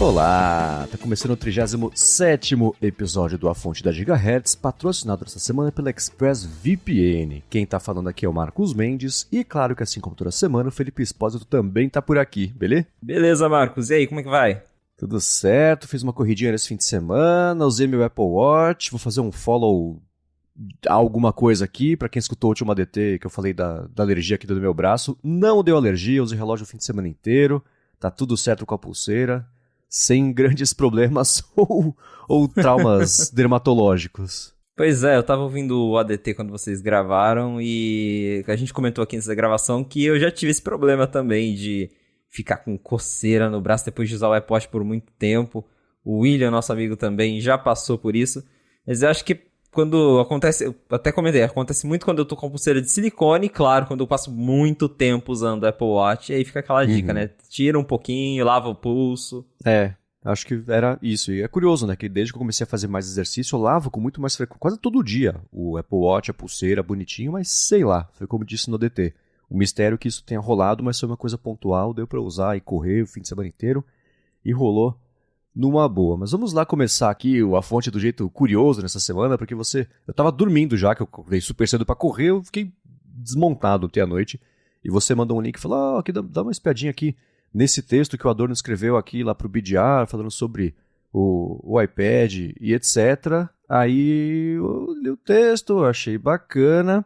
Olá, tá começando o 37º episódio do A Fonte da Gigahertz, patrocinado essa semana pela ExpressVPN. Quem tá falando aqui é o Marcos Mendes e claro que assim como toda semana o Felipe Espósito também tá por aqui, beleza? Beleza, Marcos. E aí, como é que vai? Tudo certo, fiz uma corridinha nesse fim de semana, usei meu Apple Watch, vou fazer um follow a alguma coisa aqui, pra quem escutou o último ADT que eu falei da alergia aqui do meu braço, não deu alergia, usei relógio o fim de semana inteiro, tá tudo certo com a pulseira. Sem grandes problemas ou traumas dermatológicos. Pois é, eu tava ouvindo o ADT quando vocês gravaram e a gente comentou aqui nessa gravação que eu já tive esse problema também de ficar com coceira no braço depois de usar o Apple Watch por muito tempo. O William, nosso amigo, também já passou por isso. Mas eu acho que quando acontece, eu até comentei, acontece muito quando eu tô com pulseira de silicone, claro, quando eu passo muito tempo usando o Apple Watch, aí fica aquela dica, né? Tira um pouquinho, lava o pulso. Acho que era isso. E é curioso, né? Que desde que eu comecei a fazer mais exercício, eu lavo com muito mais frequência, quase todo dia, o Apple Watch, a pulseira, bonitinho, mas sei lá, foi como disse no DT. O mistério é que isso tenha rolado, mas foi uma coisa pontual, deu pra usar e correr o fim de semana inteiro, e rolou numa boa. Mas vamos lá começar aqui a fonte do jeito curioso nessa semana, porque eu tava dormindo já, que eu acordei super cedo pra correr, eu fiquei desmontado ontem à noite, e você mandou um link e falou, aqui dá uma espiadinha aqui nesse texto que o Adorno escreveu aqui lá pro BDR, falando sobre o iPad e etc. Aí eu li o texto, achei bacana,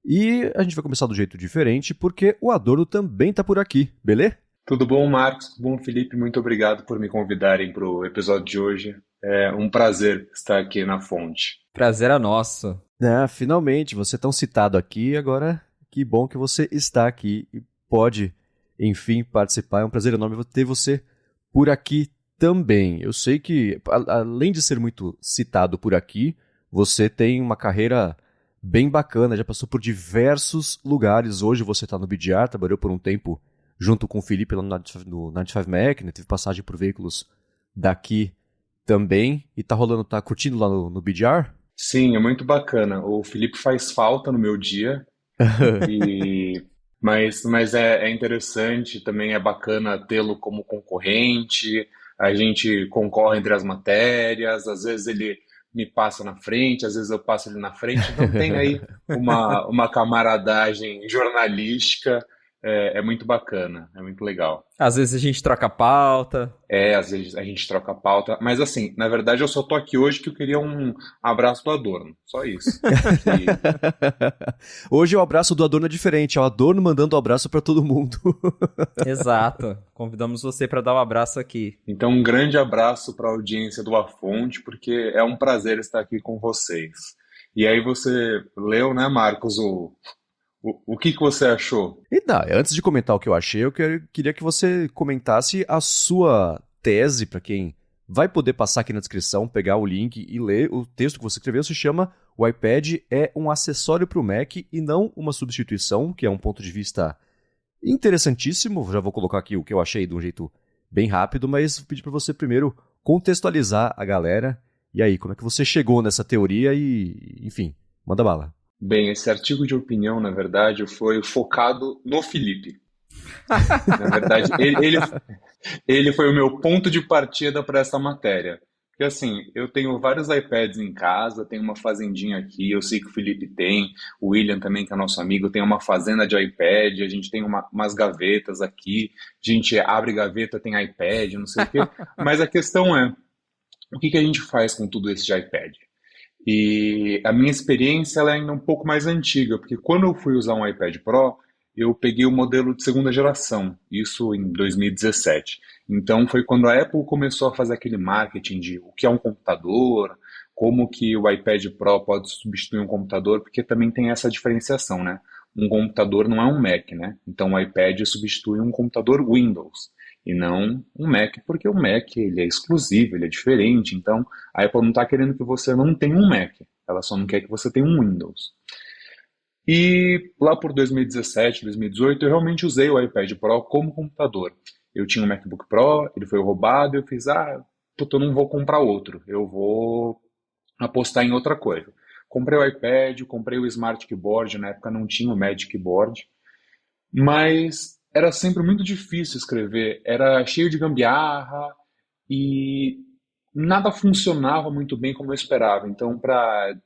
e a gente vai começar do jeito diferente, porque o Adorno também tá por aqui, beleza? Tudo bom, Marcos? Tudo bom, Felipe? Muito obrigado por me convidarem para o episódio de hoje. É um prazer estar aqui na fonte. Prazer é nosso. Finalmente, você é tão citado aqui, agora que bom que você está aqui e pode, enfim, participar. É um prazer enorme ter você por aqui também. Eu sei que, além de ser muito citado por aqui, você tem uma carreira bem bacana, já passou por diversos lugares. Hoje você está no BDR, trabalhou por um tempo junto com o Felipe lá no 95 Mac, né? Teve passagem por veículos daqui também. E tá curtindo lá no BDR? Sim, é muito bacana. O Felipe faz falta no meu dia, mas é interessante, também é bacana tê-lo como concorrente. A gente concorre entre as matérias, às vezes ele me passa na frente, às vezes eu passo ele na frente. Então tem aí uma camaradagem jornalística. É muito bacana, é muito legal. Às vezes a gente troca a pauta. Às vezes a gente troca a pauta, mas assim, na verdade eu só tô aqui hoje que eu queria um abraço do Adorno, só isso. Hoje o abraço do Adorno é diferente, é o Adorno mandando um abraço para todo mundo. Exato, convidamos você para dar um abraço aqui. Então um grande abraço para a audiência do A Fonte, porque é um prazer estar aqui com vocês. E aí você leu, né, Marcos, o que você achou? Antes de comentar o que eu achei, eu queria que você comentasse a sua tese, para quem vai poder passar aqui na descrição, pegar o link e ler o texto que você escreveu. Se chama "O iPad é um acessório para o Mac e não uma substituição", que é um ponto de vista interessantíssimo. Já vou colocar aqui o que eu achei de um jeito bem rápido, mas vou pedir para você primeiro contextualizar a galera. E aí, como é que você chegou nessa teoria e, enfim, manda bala. Bem, esse artigo de opinião, na verdade, foi focado no Felipe. Na verdade, ele foi o meu ponto de partida para essa matéria. Porque assim, eu tenho vários iPads em casa, tenho uma fazendinha aqui, eu sei que o Felipe tem, o William também, que é nosso amigo, tem uma fazenda de iPad, a gente tem umas gavetas aqui, a gente abre gaveta, tem iPad, não sei o quê. Mas a questão é, o que a gente faz com tudo isso de iPad? E a minha experiência ela é ainda um pouco mais antiga, porque quando eu fui usar um iPad Pro, eu peguei o modelo de segunda geração, isso em 2017. Então foi quando a Apple começou a fazer aquele marketing de o que é um computador, como que o iPad Pro pode substituir um computador, porque também tem essa diferenciação, né? Um computador não é um Mac, né? Então o iPad substitui um computador Windows e não um Mac, porque o Mac ele é exclusivo, ele é diferente. Então a Apple não está querendo que você não tenha um Mac, ela só não quer que você tenha um Windows. E lá por 2017, 2018, eu realmente usei o iPad Pro como computador. Eu tinha um MacBook Pro, ele foi roubado, eu fiz, eu não vou comprar outro, eu vou apostar em outra coisa. Comprei o iPad, comprei o Smart Keyboard, na época não tinha o Magic Keyboard, mas era sempre muito difícil escrever, era cheio de gambiarra, e nada funcionava muito bem como eu esperava. Então, para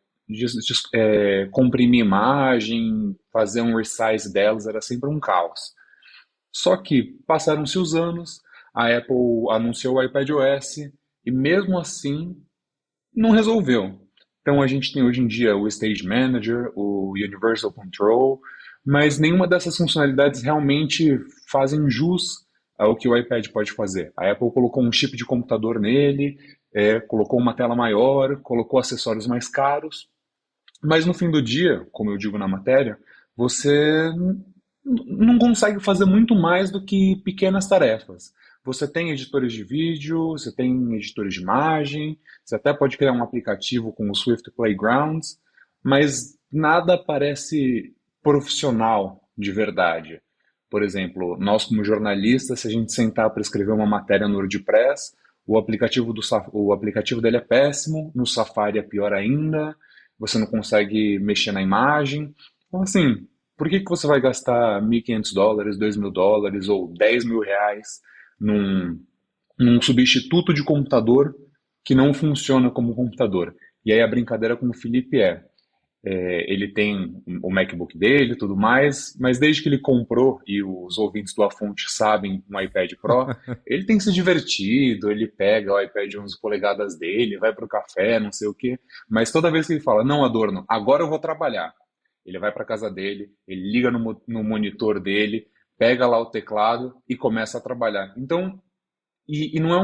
comprimir imagem, fazer um resize delas, era sempre um caos. Só que passaram-se os anos, a Apple anunciou o iPadOS e mesmo assim não resolveu. Então a gente tem hoje em dia o Stage Manager, o Universal Control, mas nenhuma dessas funcionalidades realmente fazem jus ao que o iPad pode fazer. A Apple colocou um chip de computador nele, colocou uma tela maior, colocou acessórios mais caros, mas no fim do dia, como eu digo na matéria, você não consegue fazer muito mais do que pequenas tarefas. Você tem editores de vídeo, você tem editores de imagem, você até pode criar um aplicativo com o Swift Playgrounds, mas nada parece profissional de verdade. Por exemplo, nós como jornalistas, se a gente sentar para escrever uma matéria no WordPress, o aplicativo dele é péssimo, no Safari é pior ainda, você não consegue mexer na imagem. Então, assim, por que você vai gastar $1.500, $2.000 ou R$ 10.000 num substituto de computador que não funciona como computador? E aí a brincadeira com o Felipe ele tem o MacBook dele e tudo mais, mas desde que ele comprou, e os ouvintes do A Fonte sabem, um iPad Pro, ele tem se divertido, ele pega o iPad de 11 polegadas dele, vai pro café, não sei o quê, mas toda vez que ele fala, não, Adorno, agora eu vou trabalhar, ele vai para casa dele, ele liga no monitor dele, pega lá o teclado e começa a trabalhar. Então, e não é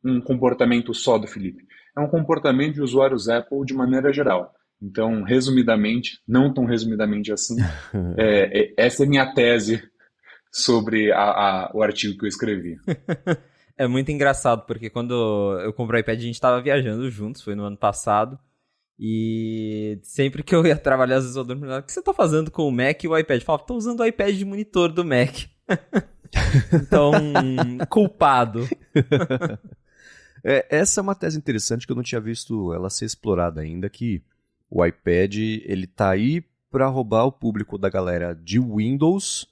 um comportamento só do Felipe, é um comportamento de usuários Apple de maneira geral. Então, resumidamente, não tão resumidamente assim, essa é minha tese sobre o artigo que eu escrevi. É muito engraçado, porque quando eu comprei o iPad, a gente estava viajando juntos, foi no ano passado, e sempre que eu ia trabalhar, às vezes eu perguntava, o que você está fazendo com o Mac e o iPad? Eu falava, estou usando o iPad de monitor do Mac. Então, culpado. Essa é uma tese interessante que eu não tinha visto ela ser explorada ainda, que o iPad, ele tá aí para roubar o público da galera de Windows,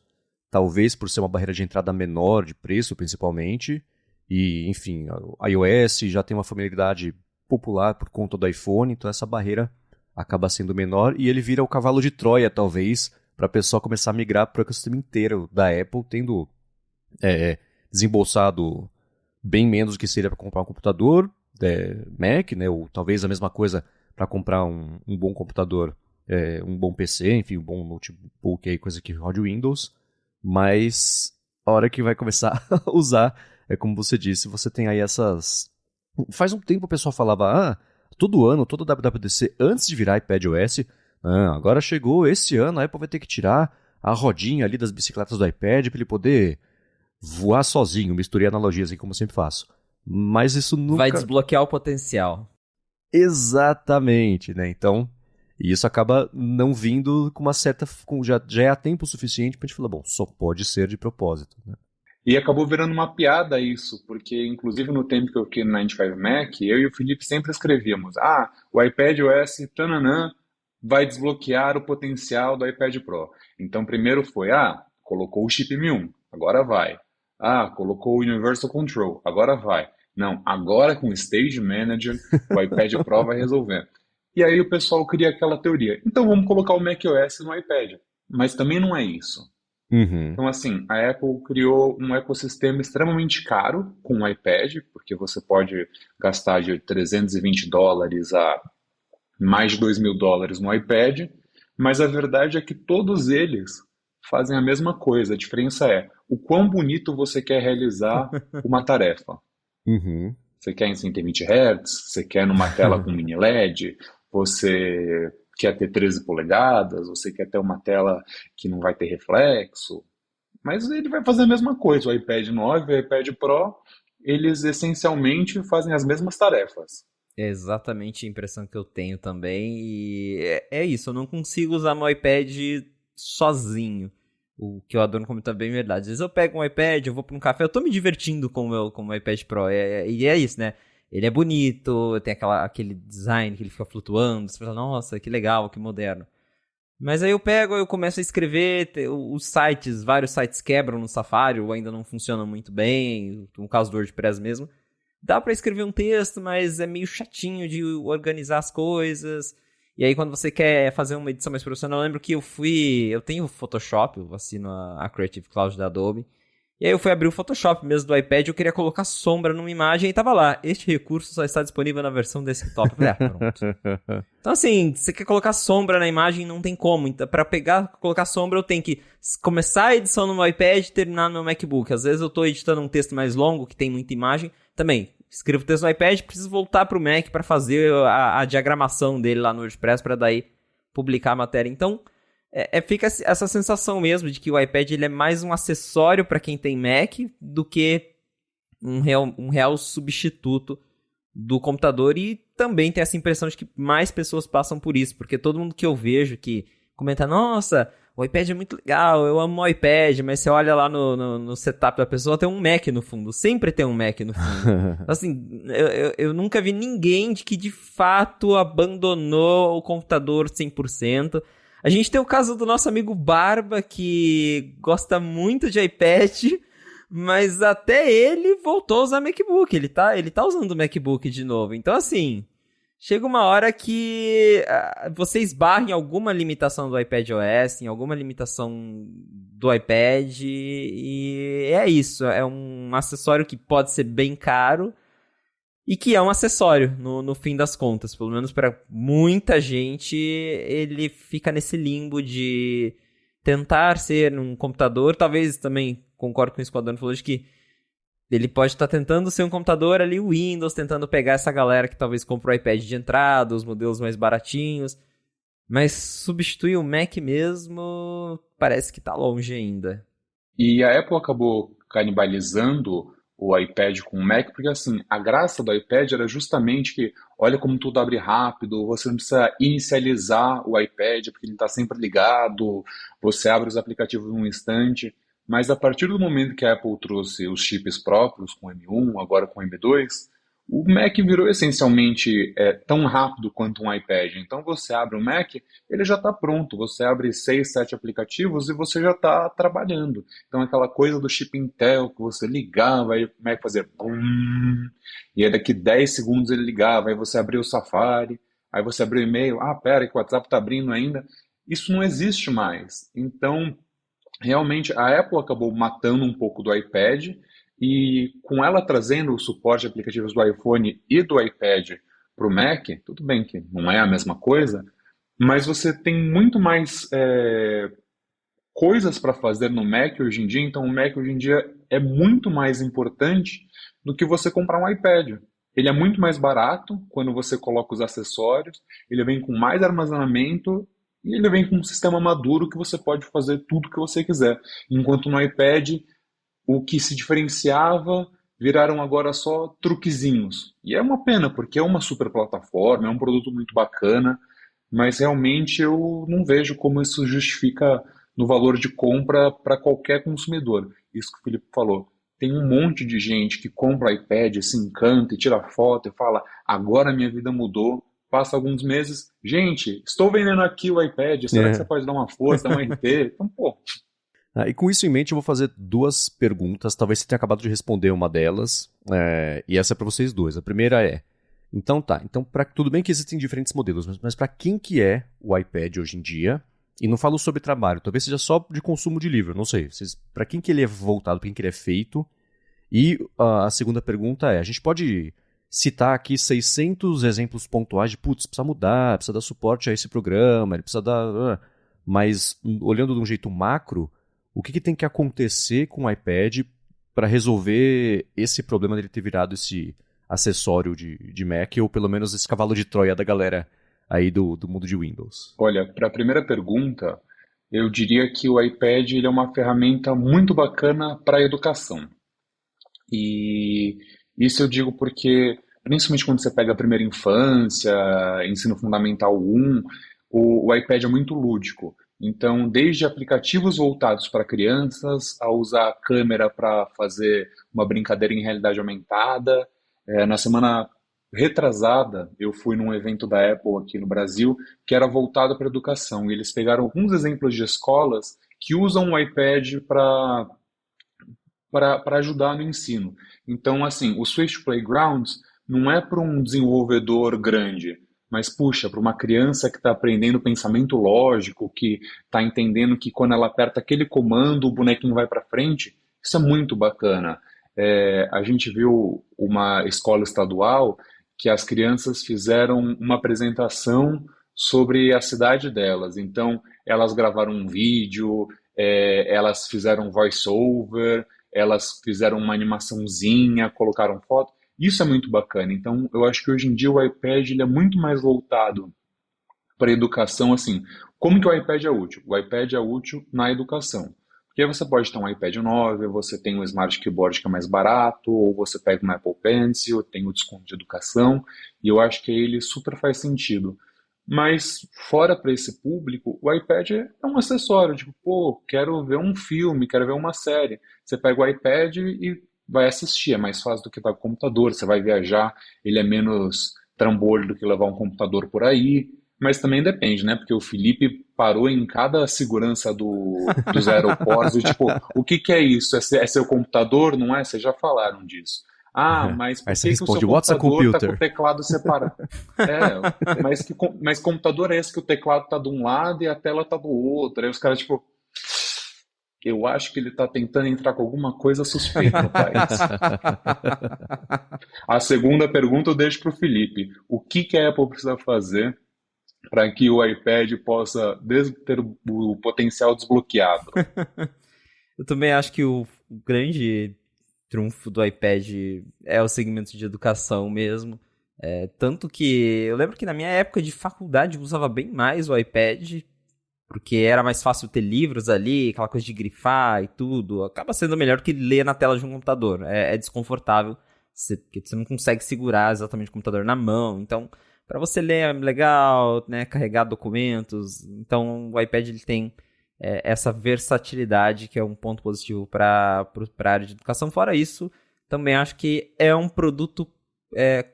talvez por ser uma barreira de entrada menor, de preço principalmente, e enfim, o iOS já tem uma familiaridade popular por conta do iPhone, então essa barreira acaba sendo menor e ele vira o cavalo de Troia, talvez, para a pessoa começar a migrar para o ecossistema inteiro da Apple, tendo desembolsado bem menos do que seria para comprar um computador Mac, né, ou talvez a mesma coisa para comprar um bom computador, um bom PC, enfim, um bom notebook, aí, coisa que rode Windows, mas a hora que vai começar a usar, como você disse, você tem aí essas... Faz um tempo o pessoal falava, todo ano, todo WWDC, antes de virar iPadOS, agora chegou esse ano, a Apple vai ter que tirar a rodinha ali das bicicletas do iPad para ele poder voar sozinho, misturei analogias aí como eu sempre faço. Mas isso nunca... Vai desbloquear o potencial. Exatamente, né? Então, isso acaba não vindo com uma certa... Já há tempo suficiente pra gente falar, bom, só pode ser de propósito, né? E acabou virando uma piada isso, porque inclusive no tempo que eu fiquei no 95 Mac, eu e o Felipe sempre escrevíamos, o iPadOS, tananã, vai desbloquear o potencial do iPad Pro. Então primeiro foi, colocou o chip M1, agora vai. Colocou o Universal Control, agora vai. Não, agora com o Stage Manager, o iPad Pro vai resolver. E aí o pessoal cria aquela teoria. Então vamos colocar o macOS no iPad. Mas também não é isso. Uhum. Então, assim, a Apple criou um ecossistema extremamente caro com o iPad, porque você pode gastar de $320 a mais de $2.000 no iPad, mas a verdade é que todos eles fazem a mesma coisa. A diferença é o quão bonito você quer realizar uma tarefa. Uhum. Você quer em 120 Hz, você quer numa tela com mini LED, você quer ter 13 polegadas, você quer ter uma tela que não vai ter reflexo, mas ele vai fazer a mesma coisa. O iPad 9 e o iPad Pro, eles essencialmente fazem as mesmas tarefas. É exatamente a impressão que eu tenho também, e é isso, eu não consigo usar meu iPad sozinho. O que o Adorno comentou é bem verdade. Às vezes eu pego um iPad, eu vou para um café, eu tô me divertindo com o meu iPad Pro. E é isso, né? Ele é bonito, tem aquele design que ele fica flutuando. Você fala, nossa, que legal, que moderno. Mas aí eu começo a escrever, os sites, vários sites quebram no Safari, ou ainda não funcionam muito bem, no caso do WordPress mesmo. dá pra escrever um texto, mas é meio chatinho de organizar as coisas. E aí, quando você quer fazer uma edição mais profissional, eu lembro que eu tenho o Photoshop, eu assino a Creative Cloud da Adobe. E aí eu fui abrir o Photoshop mesmo do iPad, eu queria colocar sombra numa imagem e tava lá, este recurso só está disponível na versão desktop. Eu falei, pronto. Então assim, você quer colocar sombra na imagem, não tem como. Então, pra colocar sombra, eu tenho que começar a edição no meu iPad e terminar no meu MacBook. Às vezes eu tô editando um texto mais longo, que tem muita imagem, também. Escrevo o texto no iPad, preciso voltar pro Mac para fazer a diagramação dele lá no WordPress para daí publicar a matéria. Então, fica essa sensação mesmo de que o iPad ele é mais um acessório para quem tem Mac do que um real substituto do computador. E também tem essa impressão de que mais pessoas passam por isso, porque todo mundo que eu vejo que comenta, nossa, o iPad é muito legal, eu amo o iPad, mas você olha lá no setup da pessoa, tem um Mac no fundo, sempre tem um Mac no fundo. Assim, eu nunca vi ninguém que de fato abandonou o computador 100%. A gente tem o caso do nosso amigo Barba, que gosta muito de iPad, mas até ele voltou a usar MacBook. Ele tá usando o MacBook de novo. Então, assim, chega uma hora que você esbarra em alguma limitação do iPadOS, em alguma limitação do iPad, e é isso. É um acessório que pode ser bem caro, e que é um acessório, no fim das contas. Pelo menos para muita gente, ele fica nesse limbo de tentar ser um computador. Talvez também, concordo com isso que o Adorno falou, de que ele pode estar tentando ser um computador ali, o Windows, tentando pegar essa galera que talvez compra o iPad de entrada, os modelos mais baratinhos. Mas substituir o Mac mesmo, parece que tá longe ainda. E a Apple acabou canibalizando o iPad com o Mac, porque assim, a graça do iPad era justamente que, olha como tudo abre rápido, você não precisa inicializar o iPad, porque ele está sempre ligado, você abre os aplicativos num instante, mas a partir do momento que a Apple trouxe os chips próprios, com M1, agora com M2, o Mac virou essencialmente tão rápido quanto um iPad. Então você abre o Mac, ele já está pronto. Você abre 6, 7 aplicativos e você já está trabalhando. Então aquela coisa do chip Intel que você ligava, aí o Mac fazia bum, e aí daqui 10 segundos ele ligava, aí você abriu o Safari, aí você abriu o e-mail, pera, que o WhatsApp está abrindo ainda. Isso não existe mais. Então, realmente, a Apple acabou matando um pouco do iPad, e com ela trazendo o suporte de aplicativos do iPhone e do iPad para o Mac, tudo bem que não é a mesma coisa, mas você tem muito mais coisas para fazer no Mac hoje em dia, então o Mac hoje em dia é muito mais importante do que você comprar um iPad. Ele é muito mais barato quando você coloca os acessórios, ele vem com mais armazenamento e ele vem com um sistema maduro que você pode fazer tudo que você quiser. Enquanto no iPad, o que se diferenciava viraram agora só truquezinhos. E é uma pena, porque é uma super plataforma, é um produto muito bacana, mas realmente eu não vejo como isso justifica no valor de compra para qualquer consumidor. Isso que o Felipe falou. Tem um monte de gente que compra o iPad, se encanta e tira foto e fala, agora minha vida mudou. Passa alguns meses, gente, estou vendendo aqui o iPad, será que você pode dar uma força, dar um RT? Então, pô... E com isso em mente, eu vou fazer duas perguntas. Talvez você tenha acabado de responder uma delas. E essa é para vocês dois. A primeira é... Então tudo bem que existem diferentes modelos, mas para quem que é o iPad hoje em dia? E não falo sobre trabalho, talvez seja só de consumo de livro, não sei. Para quem que ele é voltado, para quem que ele é feito? E a segunda pergunta é... A gente pode citar aqui 600 exemplos pontuais de... Putz, precisa mudar, precisa dar suporte a esse programa, ele precisa dar... Mas olhando de um jeito macro... O que tem que acontecer com o iPad para resolver esse problema dele ter virado esse acessório de Mac, ou pelo menos esse cavalo de Troia da galera aí do mundo de Windows? Olha, para a primeira pergunta, eu diria que o iPad ele é uma ferramenta muito bacana para a educação. E isso eu digo porque, principalmente quando você pega a primeira infância, ensino fundamental 1, o iPad é muito lúdico. Então, desde aplicativos voltados para crianças, a usar a câmera para fazer uma brincadeira em realidade aumentada. Na semana retrasada, eu fui num evento da Apple aqui no Brasil, que era voltado para a educação. E eles pegaram alguns exemplos de escolas que usam o iPad para para ajudar no ensino. Então, assim, o Switch Playgrounds não é para um desenvolvedor grande, mas puxa, para uma criança que está aprendendo pensamento lógico, que está entendendo que quando ela aperta aquele comando, o bonequinho vai para frente. Isso é muito bacana. A gente viu uma escola estadual que as crianças fizeram uma apresentação sobre a cidade delas. Então, elas gravaram um vídeo, elas fizeram voice-over, elas fizeram uma animaçãozinha, colocaram foto. Isso é muito bacana. Então, eu acho que hoje em dia o iPad ele é muito mais voltado para a educação, assim. Como que o iPad é útil? O iPad é útil na educação. Porque aí você pode ter um iPad 9, você tem um Smart Keyboard que é mais barato, ou você pega um Apple Pencil, tem o desconto de educação, e eu acho que aí ele super faz sentido. Mas fora para esse público, o iPad é um acessório, tipo, pô, quero ver um filme, quero ver uma série. Você pega o iPad e vai assistir, é mais fácil do que estar com o computador, você vai viajar, ele é menos trambolho do que levar um computador por aí, mas também depende, né? Porque o Felipe parou em cada segurança dos aeroportos, e, tipo, o que que é isso? É seu computador, não é? Vocês já falaram disso. Ah, mas por Aí você que que o seu responde, what's a computador está com o computer? teclado separado? Mas computador é esse que o teclado tá de um lado e a tela tá do outro. Aí os caras, tipo, eu acho que ele tá tentando entrar com alguma coisa suspeita no país. A segunda pergunta eu deixo pro Felipe. O que que a Apple precisa fazer para que o iPad possa ter o potencial desbloqueado? Eu também acho que o grande trunfo do iPad é o segmento de educação mesmo. Tanto que eu lembro que na minha época de faculdade eu usava bem mais o iPad, porque era mais fácil ter livros ali, aquela coisa de grifar e tudo. Acaba sendo melhor que ler na tela de um computador. É desconfortável, porque você não consegue segurar exatamente o computador na mão. Então, para você ler é legal, né, carregar documentos. Então, o iPad ele tem essa versatilidade, que é um ponto positivo para a área de educação. Fora isso, também acho que é um produto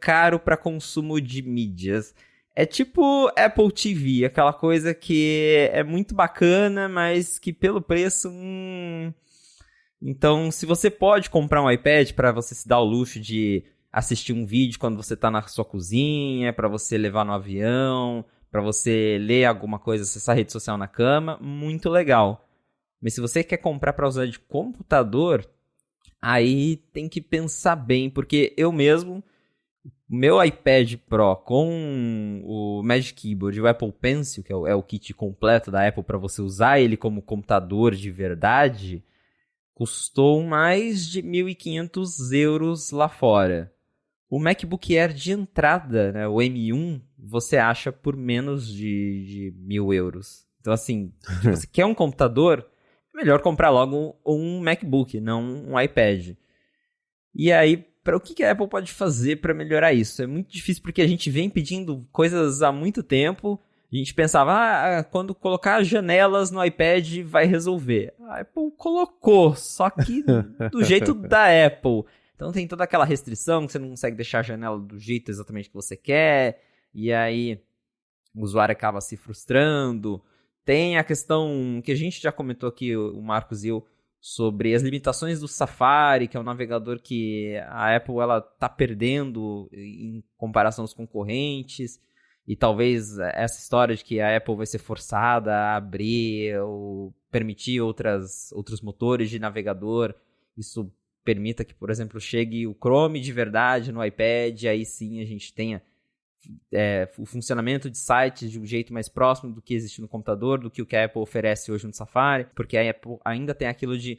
caro para consumo de mídias. É tipo Apple TV, aquela coisa que é muito bacana, mas que pelo preço... Então, se você pode comprar um iPad para você se dar o luxo de assistir um vídeo quando você está na sua cozinha, para você levar no avião, para você ler alguma coisa, acessar a rede social na cama, muito legal. Mas se você quer comprar para usar de computador, aí tem que pensar bem, porque eu mesmo, o meu iPad Pro com o Magic Keyboard e o Apple Pencil, que é o kit completo da Apple para você usar ele como computador de verdade, custou mais de 1.500 euros lá fora. O MacBook Air de entrada, né, o M1, você acha por menos de 1.000 euros. Então, assim, se você quer um computador, é melhor comprar logo um MacBook, não um iPad. E aí, para o que a Apple pode fazer para melhorar isso? É muito difícil porque a gente vem pedindo coisas há muito tempo. A gente pensava, quando colocar janelas no iPad vai resolver. A Apple colocou, só que do jeito da Apple. Então tem toda aquela restrição que você não consegue deixar a janela do jeito exatamente que você quer, e aí o usuário acaba se frustrando. Tem a questão que a gente já comentou aqui, o Marcos e eu, sobre as limitações do Safari, que é um navegador que a Apple está perdendo em comparação aos concorrentes, e talvez essa história de que a Apple vai ser forçada a abrir ou permitir outros motores de navegador, isso permita que, por exemplo, chegue o Chrome de verdade no iPad, aí sim a gente tenha o funcionamento de sites de um jeito mais próximo do que existe no computador, do que o que a Apple oferece hoje no Safari, porque a Apple ainda tem aquilo de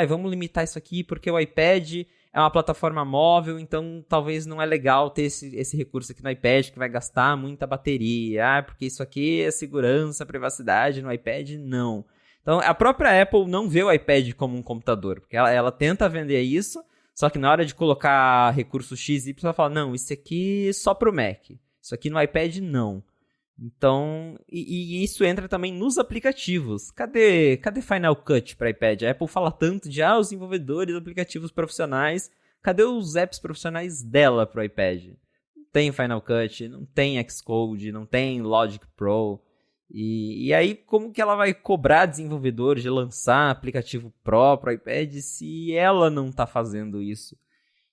vamos limitar isso aqui porque o iPad é uma plataforma móvel, então talvez não é legal ter esse recurso aqui no iPad que vai gastar muita bateria, porque isso aqui é segurança, privacidade, no iPad não. Então, a própria Apple não vê o iPad como um computador, porque ela tenta vender isso, só que na hora de colocar recurso XY, ela fala, não, isso aqui só pro Mac, isso aqui no iPad não. Então, e isso entra também nos aplicativos. Cadê Final Cut para iPad? A Apple fala tanto de, os desenvolvedores, aplicativos profissionais, cadê os apps profissionais dela pro iPad? Não tem Final Cut, não tem Xcode, não tem Logic Pro. E aí, como que ela vai cobrar desenvolvedores de lançar aplicativo próprio iPad se ela não está fazendo isso?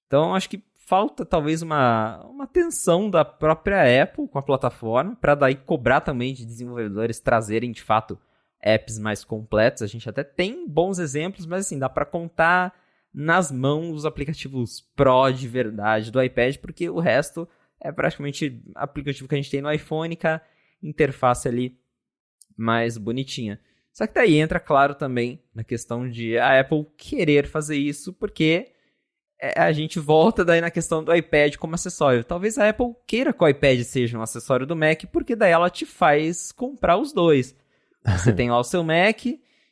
Então, acho que falta talvez uma atenção da própria Apple com a plataforma, para daí cobrar também de desenvolvedores trazerem, de fato, apps mais completos. A gente até tem bons exemplos, mas assim, dá para contar nas mãos os aplicativos Pro de verdade do iPad, porque o resto é praticamente aplicativo que a gente tem no iPhone, com a interface ali mais bonitinha. Só que daí entra, claro, também na questão de a Apple querer fazer isso, porque a gente volta daí na questão do iPad como acessório. Talvez a Apple queira que o iPad seja um acessório do Mac, porque daí ela te faz comprar os dois. Você tem lá o seu Mac,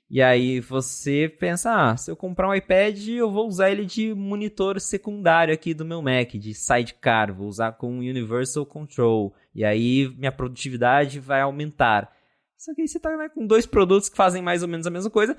e aí você pensa, se eu comprar um iPad, eu vou usar ele de monitor secundário aqui do meu Mac, de sidecar, vou usar com Universal Control, e aí minha produtividade vai aumentar. Só que aí você tá, né, com dois produtos que fazem mais ou menos a mesma coisa,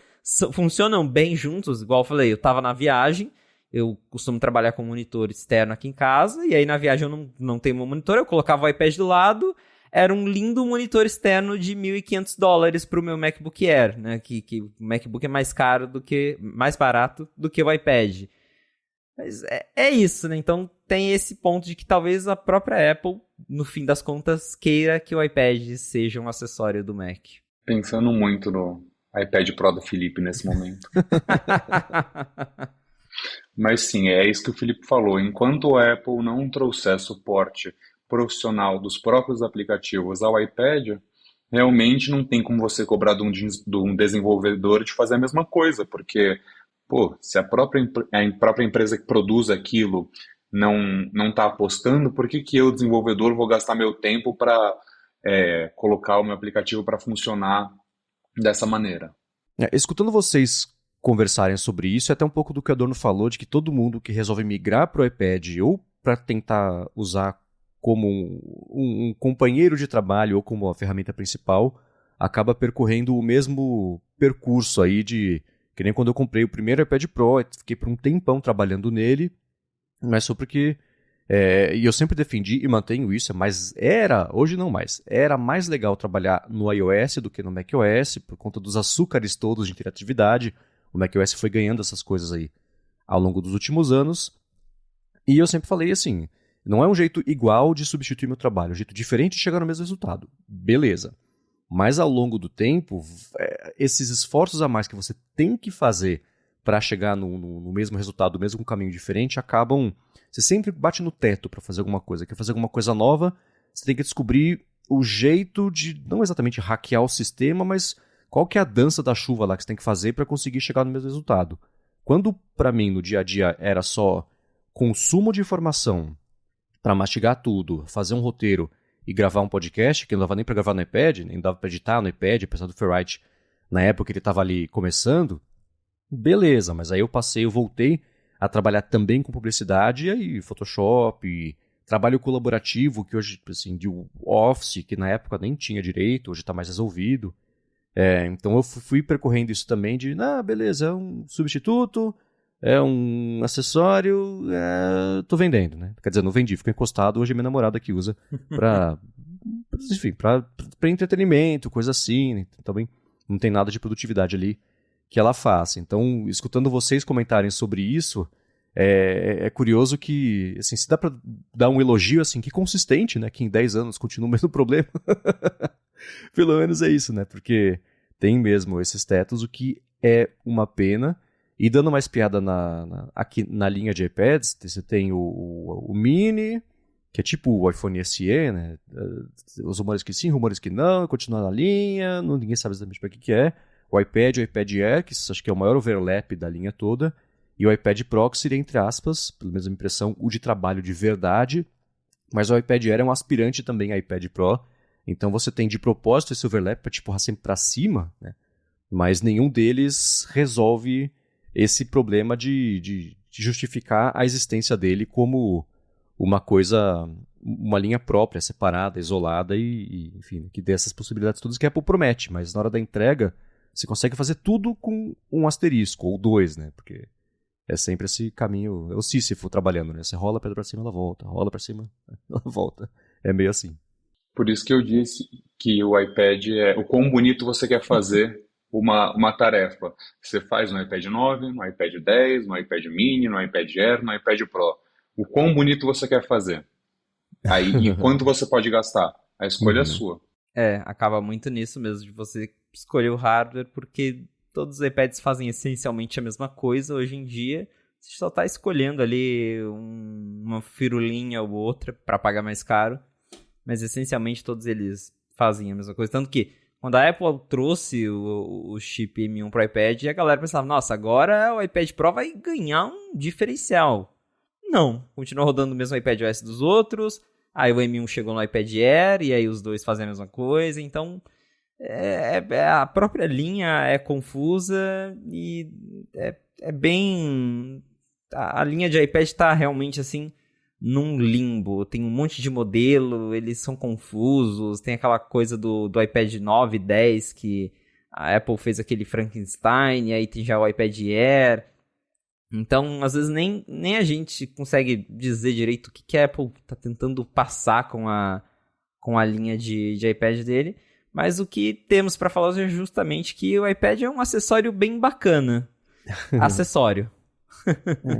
funcionam bem juntos, igual eu falei, eu tava na viagem, eu costumo trabalhar com monitor externo aqui em casa, e aí na viagem eu não tenho meu monitor, eu colocava o iPad do lado, era um lindo monitor externo de $1.500 pro meu MacBook Air, né, que o MacBook é mais barato do que o iPad. Mas é isso, né, então tem esse ponto de que talvez a própria Apple, no fim das contas, queira que o iPad seja um acessório do Mac. Pensando muito no iPad Pro do Felipe nesse momento. Mas sim, é isso que o Felipe falou. Enquanto a Apple não trouxer suporte profissional dos próprios aplicativos ao iPad, realmente não tem como você cobrar de um desenvolvedor de fazer a mesma coisa, porque, se a própria empresa que produz aquilo não está apostando, por que eu, desenvolvedor, vou gastar meu tempo para colocar o meu aplicativo para funcionar dessa maneira? Escutando vocês conversarem sobre isso, é até um pouco do que o Adorno falou, de que todo mundo que resolve migrar para o iPad ou para tentar usar como um companheiro de trabalho ou como a ferramenta principal, acaba percorrendo o mesmo percurso aí de... Que nem quando eu comprei o primeiro iPad Pro, fiquei por um tempão trabalhando nele, mas só porque... e eu sempre defendi e mantenho isso, mas hoje não mais, era mais legal trabalhar no iOS do que no macOS, por conta dos açúcares todos de interatividade. O macOS foi ganhando essas coisas aí ao longo dos últimos anos. E eu sempre falei assim, não é um jeito igual de substituir meu trabalho, é um jeito diferente de chegar no mesmo resultado. Beleza. Mas ao longo do tempo, esses esforços a mais que você tem que fazer para chegar no mesmo resultado, mesmo com um caminho diferente, acabam... Você sempre bate no teto para fazer alguma coisa. Quer fazer alguma coisa nova, você tem que descobrir o jeito de, não exatamente hackear o sistema, mas qual que é a dança da chuva lá que você tem que fazer para conseguir chegar no mesmo resultado. Quando, para mim, no dia a dia, era só consumo de informação para mastigar tudo, fazer um roteiro e gravar um podcast, que não dava nem para gravar no iPad, nem dava para editar no iPad, apesar do Ferrite, na época ele estava ali começando, beleza, mas aí eu voltei a trabalhar também com publicidade, e aí Photoshop, e trabalho colaborativo, que hoje, assim, de Office, que na época nem tinha direito, hoje está mais resolvido. Então eu fui percorrendo isso também de, beleza, é um substituto, é um acessório, tô vendendo, né? Quer dizer, não vendi, ficou encostado, hoje é minha namorada que usa para entretenimento, coisa assim, né? Também não tem nada de produtividade ali que ela faça. Então, escutando vocês comentarem sobre isso, é curioso que, assim, se dá para dar um elogio, assim, que consistente, né? Que em 10 anos continua o mesmo problema. Pelo menos é isso, né? Porque tem mesmo esses tetos, o que é uma pena. E dando mais piada aqui na linha de iPads, você tem o Mini, que é tipo o iPhone SE, né? Os rumores que sim, rumores que não, continua na linha, ninguém sabe exatamente para que é. O iPad Air, que acho que é o maior overlap da linha toda, e o iPad Pro, que seria, entre aspas, pela mesma impressão, o de trabalho de verdade, mas o iPad Air é um aspirante também a iPad Pro, então você tem de propósito esse overlap para te empurrar sempre para cima, né? Mas nenhum deles resolve esse problema de justificar a existência dele como uma coisa, uma linha própria, separada, isolada e enfim, que dê essas possibilidades todas que a Apple promete, mas na hora da entrega você consegue fazer tudo com um asterisco, ou 2, né? Porque é sempre esse caminho, é o Sísifo trabalhando, né? Você rola a pedra pra cima, ela volta, rola pra cima, ela volta. É meio assim. Por isso que eu disse que o iPad é o quão bonito você quer fazer uma tarefa. Você faz no iPad 9, no iPad 10, no iPad mini, no iPad Air, no iPad Pro. O quão bonito você quer fazer. Aí, e quanto você pode gastar? A escolha é Uhum. sua. Acaba muito nisso mesmo, de você escolher o hardware, porque todos os iPads fazem essencialmente a mesma coisa hoje em dia. Você só tá escolhendo ali uma firulinha ou outra para pagar mais caro, mas essencialmente todos eles fazem a mesma coisa. Tanto que quando a Apple trouxe o chip M1 pro iPad, a galera pensava, nossa, agora o iPad Pro vai ganhar um diferencial. Não, continua rodando o mesmo iPad OS dos outros, aí o M1 chegou no iPad Air, e aí os dois fazem a mesma coisa, então a própria linha é confusa e é bem... A linha de iPad está realmente assim num limbo. Tem um monte de modelo, eles são confusos. Tem aquela coisa do iPad 9, 10, que a Apple fez aquele Frankenstein, e aí tem já o iPad Air. Então, às vezes, nem a gente consegue dizer direito o que a Apple está tentando passar com a linha de iPad dele. Mas o que temos para falar é justamente que o iPad é um acessório bem bacana. Acessório.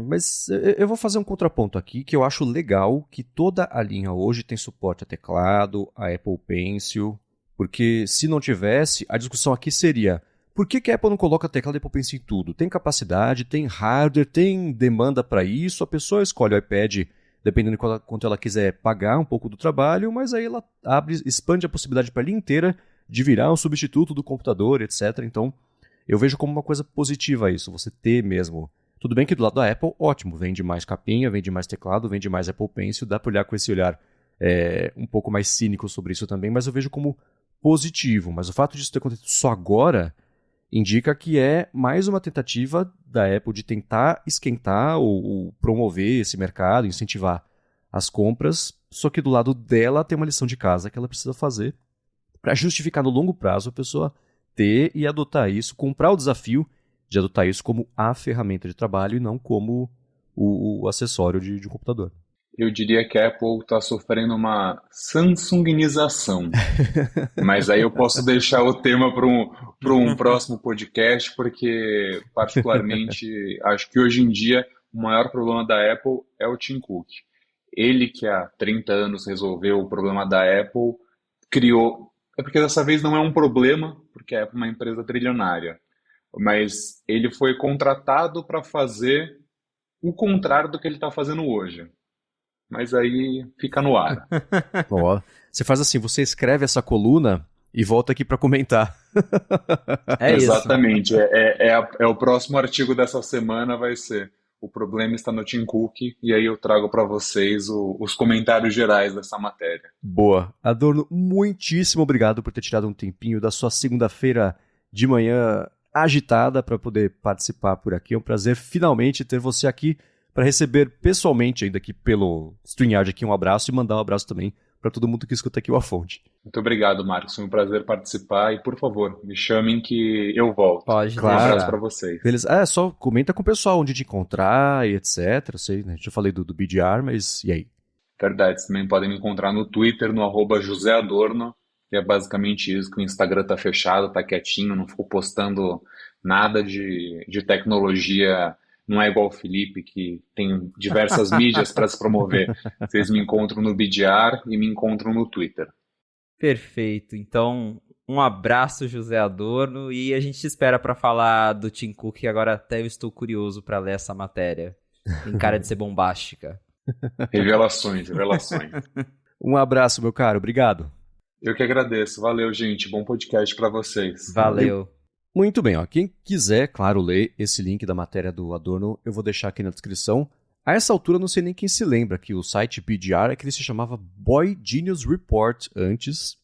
Mas eu vou fazer um contraponto aqui, que eu acho legal que toda a linha hoje tem suporte a teclado, a Apple Pencil, porque se não tivesse, a discussão aqui seria, por que a Apple não coloca teclado e Apple Pencil em tudo? Tem capacidade, tem hardware, tem demanda para isso, a pessoa escolhe o iPad dependendo de quanto ela quiser pagar um pouco do trabalho, mas aí ela expande a possibilidade para a linha inteira de virar um substituto do computador, etc. Então, eu vejo como uma coisa positiva isso, você ter mesmo. Tudo bem que do lado da Apple, ótimo, vende mais capinha, vende mais teclado, vende mais Apple Pencil, dá para olhar com esse olhar um pouco mais cínico sobre isso também, mas eu vejo como positivo. Mas o fato disso ter acontecido só agora indica que é mais uma tentativa da Apple de tentar esquentar ou promover esse mercado, incentivar as compras, só que do lado dela tem uma lição de casa que ela precisa fazer para justificar no longo prazo a pessoa ter e adotar isso, comprar o desafio de adotar isso como a ferramenta de trabalho e não como o acessório de um computador. Eu diria que a Apple está sofrendo uma Samsungização. Mas aí eu posso deixar o tema para um próximo podcast, porque, particularmente, acho que hoje em dia o maior problema da Apple é o Tim Cook. Ele, que há 30 anos resolveu o problema da Apple, criou. É porque dessa vez não é um problema, porque a Apple é uma empresa trilionária. Mas ele foi contratado para fazer o contrário do que ele está fazendo hoje. Mas aí fica no ar. Ó, você faz assim, você escreve essa coluna e volta aqui para comentar. É isso. Exatamente. É o próximo artigo dessa semana vai ser o problema está no Tim Cook, e aí eu trago para vocês os comentários gerais dessa matéria. Boa. Adorno, muitíssimo obrigado por ter tirado um tempinho da sua segunda-feira de manhã agitada para poder participar por aqui. É um prazer finalmente ter você aqui para receber pessoalmente, ainda aqui pelo StreamYard, aqui um abraço e mandar um abraço também para todo mundo que escuta aqui o A Fonte. Muito obrigado, Marcos. Foi um prazer participar e, por favor, me chamem que eu volto. Pode Claro. Um deixar. abraço para vocês. Beleza? Só comenta com o pessoal onde te encontrar e etc. Eu sei, né? Já falei do BDR, mas e aí? Verdade, vocês também podem me encontrar no Twitter, no @JoséAdorno, que é basicamente isso, que o Instagram tá fechado, tá quietinho, não fico postando nada de tecnologia, não é igual o Felipe, que tem diversas mídias para se promover. Vocês me encontram no BDR e me encontram no Twitter. Perfeito. Então, um abraço, José Adorno, e a gente te espera para falar do Tim Cook, que agora até eu estou curioso para ler essa matéria. Tem cara de ser bombástica. Revelações, revelações. Um abraço, meu caro. Obrigado. Eu que agradeço. Valeu, gente. Bom podcast para vocês. Valeu. Muito bem, ó. Quem quiser, claro, ler esse link da matéria do Adorno, eu vou deixar aqui na descrição. A essa altura, não sei nem quem se lembra que o site BDR é que ele se chamava Boy Genius Report antes,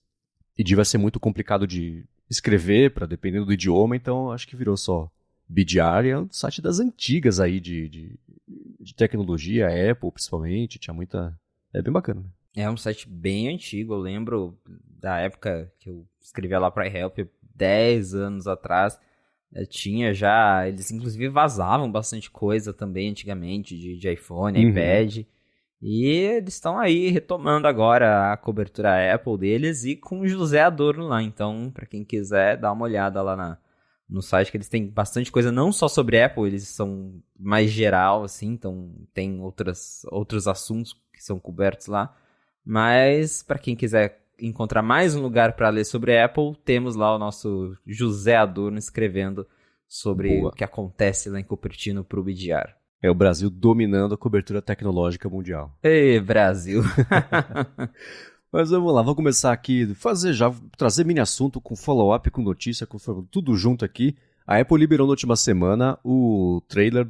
e devia ser muito complicado de escrever, dependendo do idioma, então acho que virou só BDR. É um site das antigas aí de tecnologia, Apple principalmente, tinha muita... É bem bacana, né? É um site bem antigo, eu lembro da época que eu escrevia lá para iHelp, 10 anos atrás, tinha já, eles inclusive vazavam bastante coisa também antigamente, de iPhone, iPad, E eles estão aí retomando agora a cobertura Apple deles e com o José Adorno lá. Então, para quem quiser, dá uma olhada lá no site, que eles têm bastante coisa, não só sobre Apple, eles são mais geral, assim, então tem outros assuntos que são cobertos lá. Mas, para quem quiser encontrar mais um lugar para ler sobre Apple, temos lá o nosso José Adorno escrevendo sobre o que acontece lá em Cupertino para o BDR. É o Brasil dominando a cobertura tecnológica mundial. Ei, Brasil! Mas vamos lá, vamos começar aqui, trazer mini assunto com follow-up, com notícia, com tudo junto aqui. A Apple liberou na última semana o trailer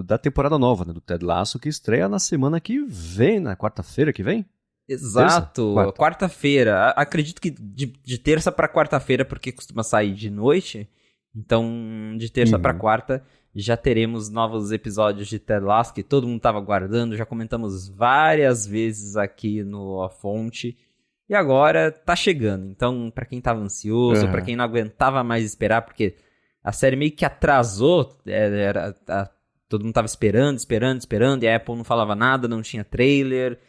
da temporada nova, né, do Ted Lasso, que estreia na semana que vem, na quarta-feira que vem? Exato, quarta-feira. Acredito que de terça para quarta-feira, porque costuma sair de noite. Então, de terça para quarta, já teremos novos episódios de Ted Lasso, que todo mundo estava aguardando. Já comentamos várias vezes aqui no A Fonte. E agora tá chegando. Então, para quem tava ansioso, para quem não aguentava mais esperar, porque a série meio que atrasou, todo mundo tava esperando, e a Apple não falava nada, não tinha trailer.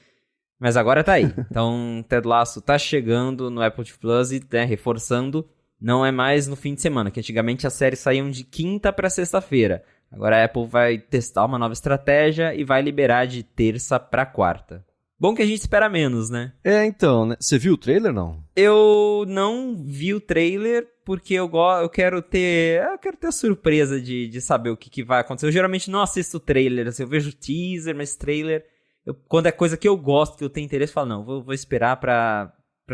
Mas agora tá aí. Então, Ted Lasso tá chegando no Apple TV Plus e, né, reforçando, não é mais no fim de semana, que antigamente as séries saíam de quinta para sexta-feira. Agora a Apple vai testar uma nova estratégia e vai liberar de terça para quarta. Bom que a gente espera menos, né? Então, né? Você viu o trailer, não? Eu não vi o trailer porque eu quero ter a surpresa de saber o que vai acontecer. Eu geralmente não assisto trailer, assim, eu vejo teaser, mas trailer... quando é coisa que eu gosto, que eu tenho interesse, eu falo, não, vou esperar pra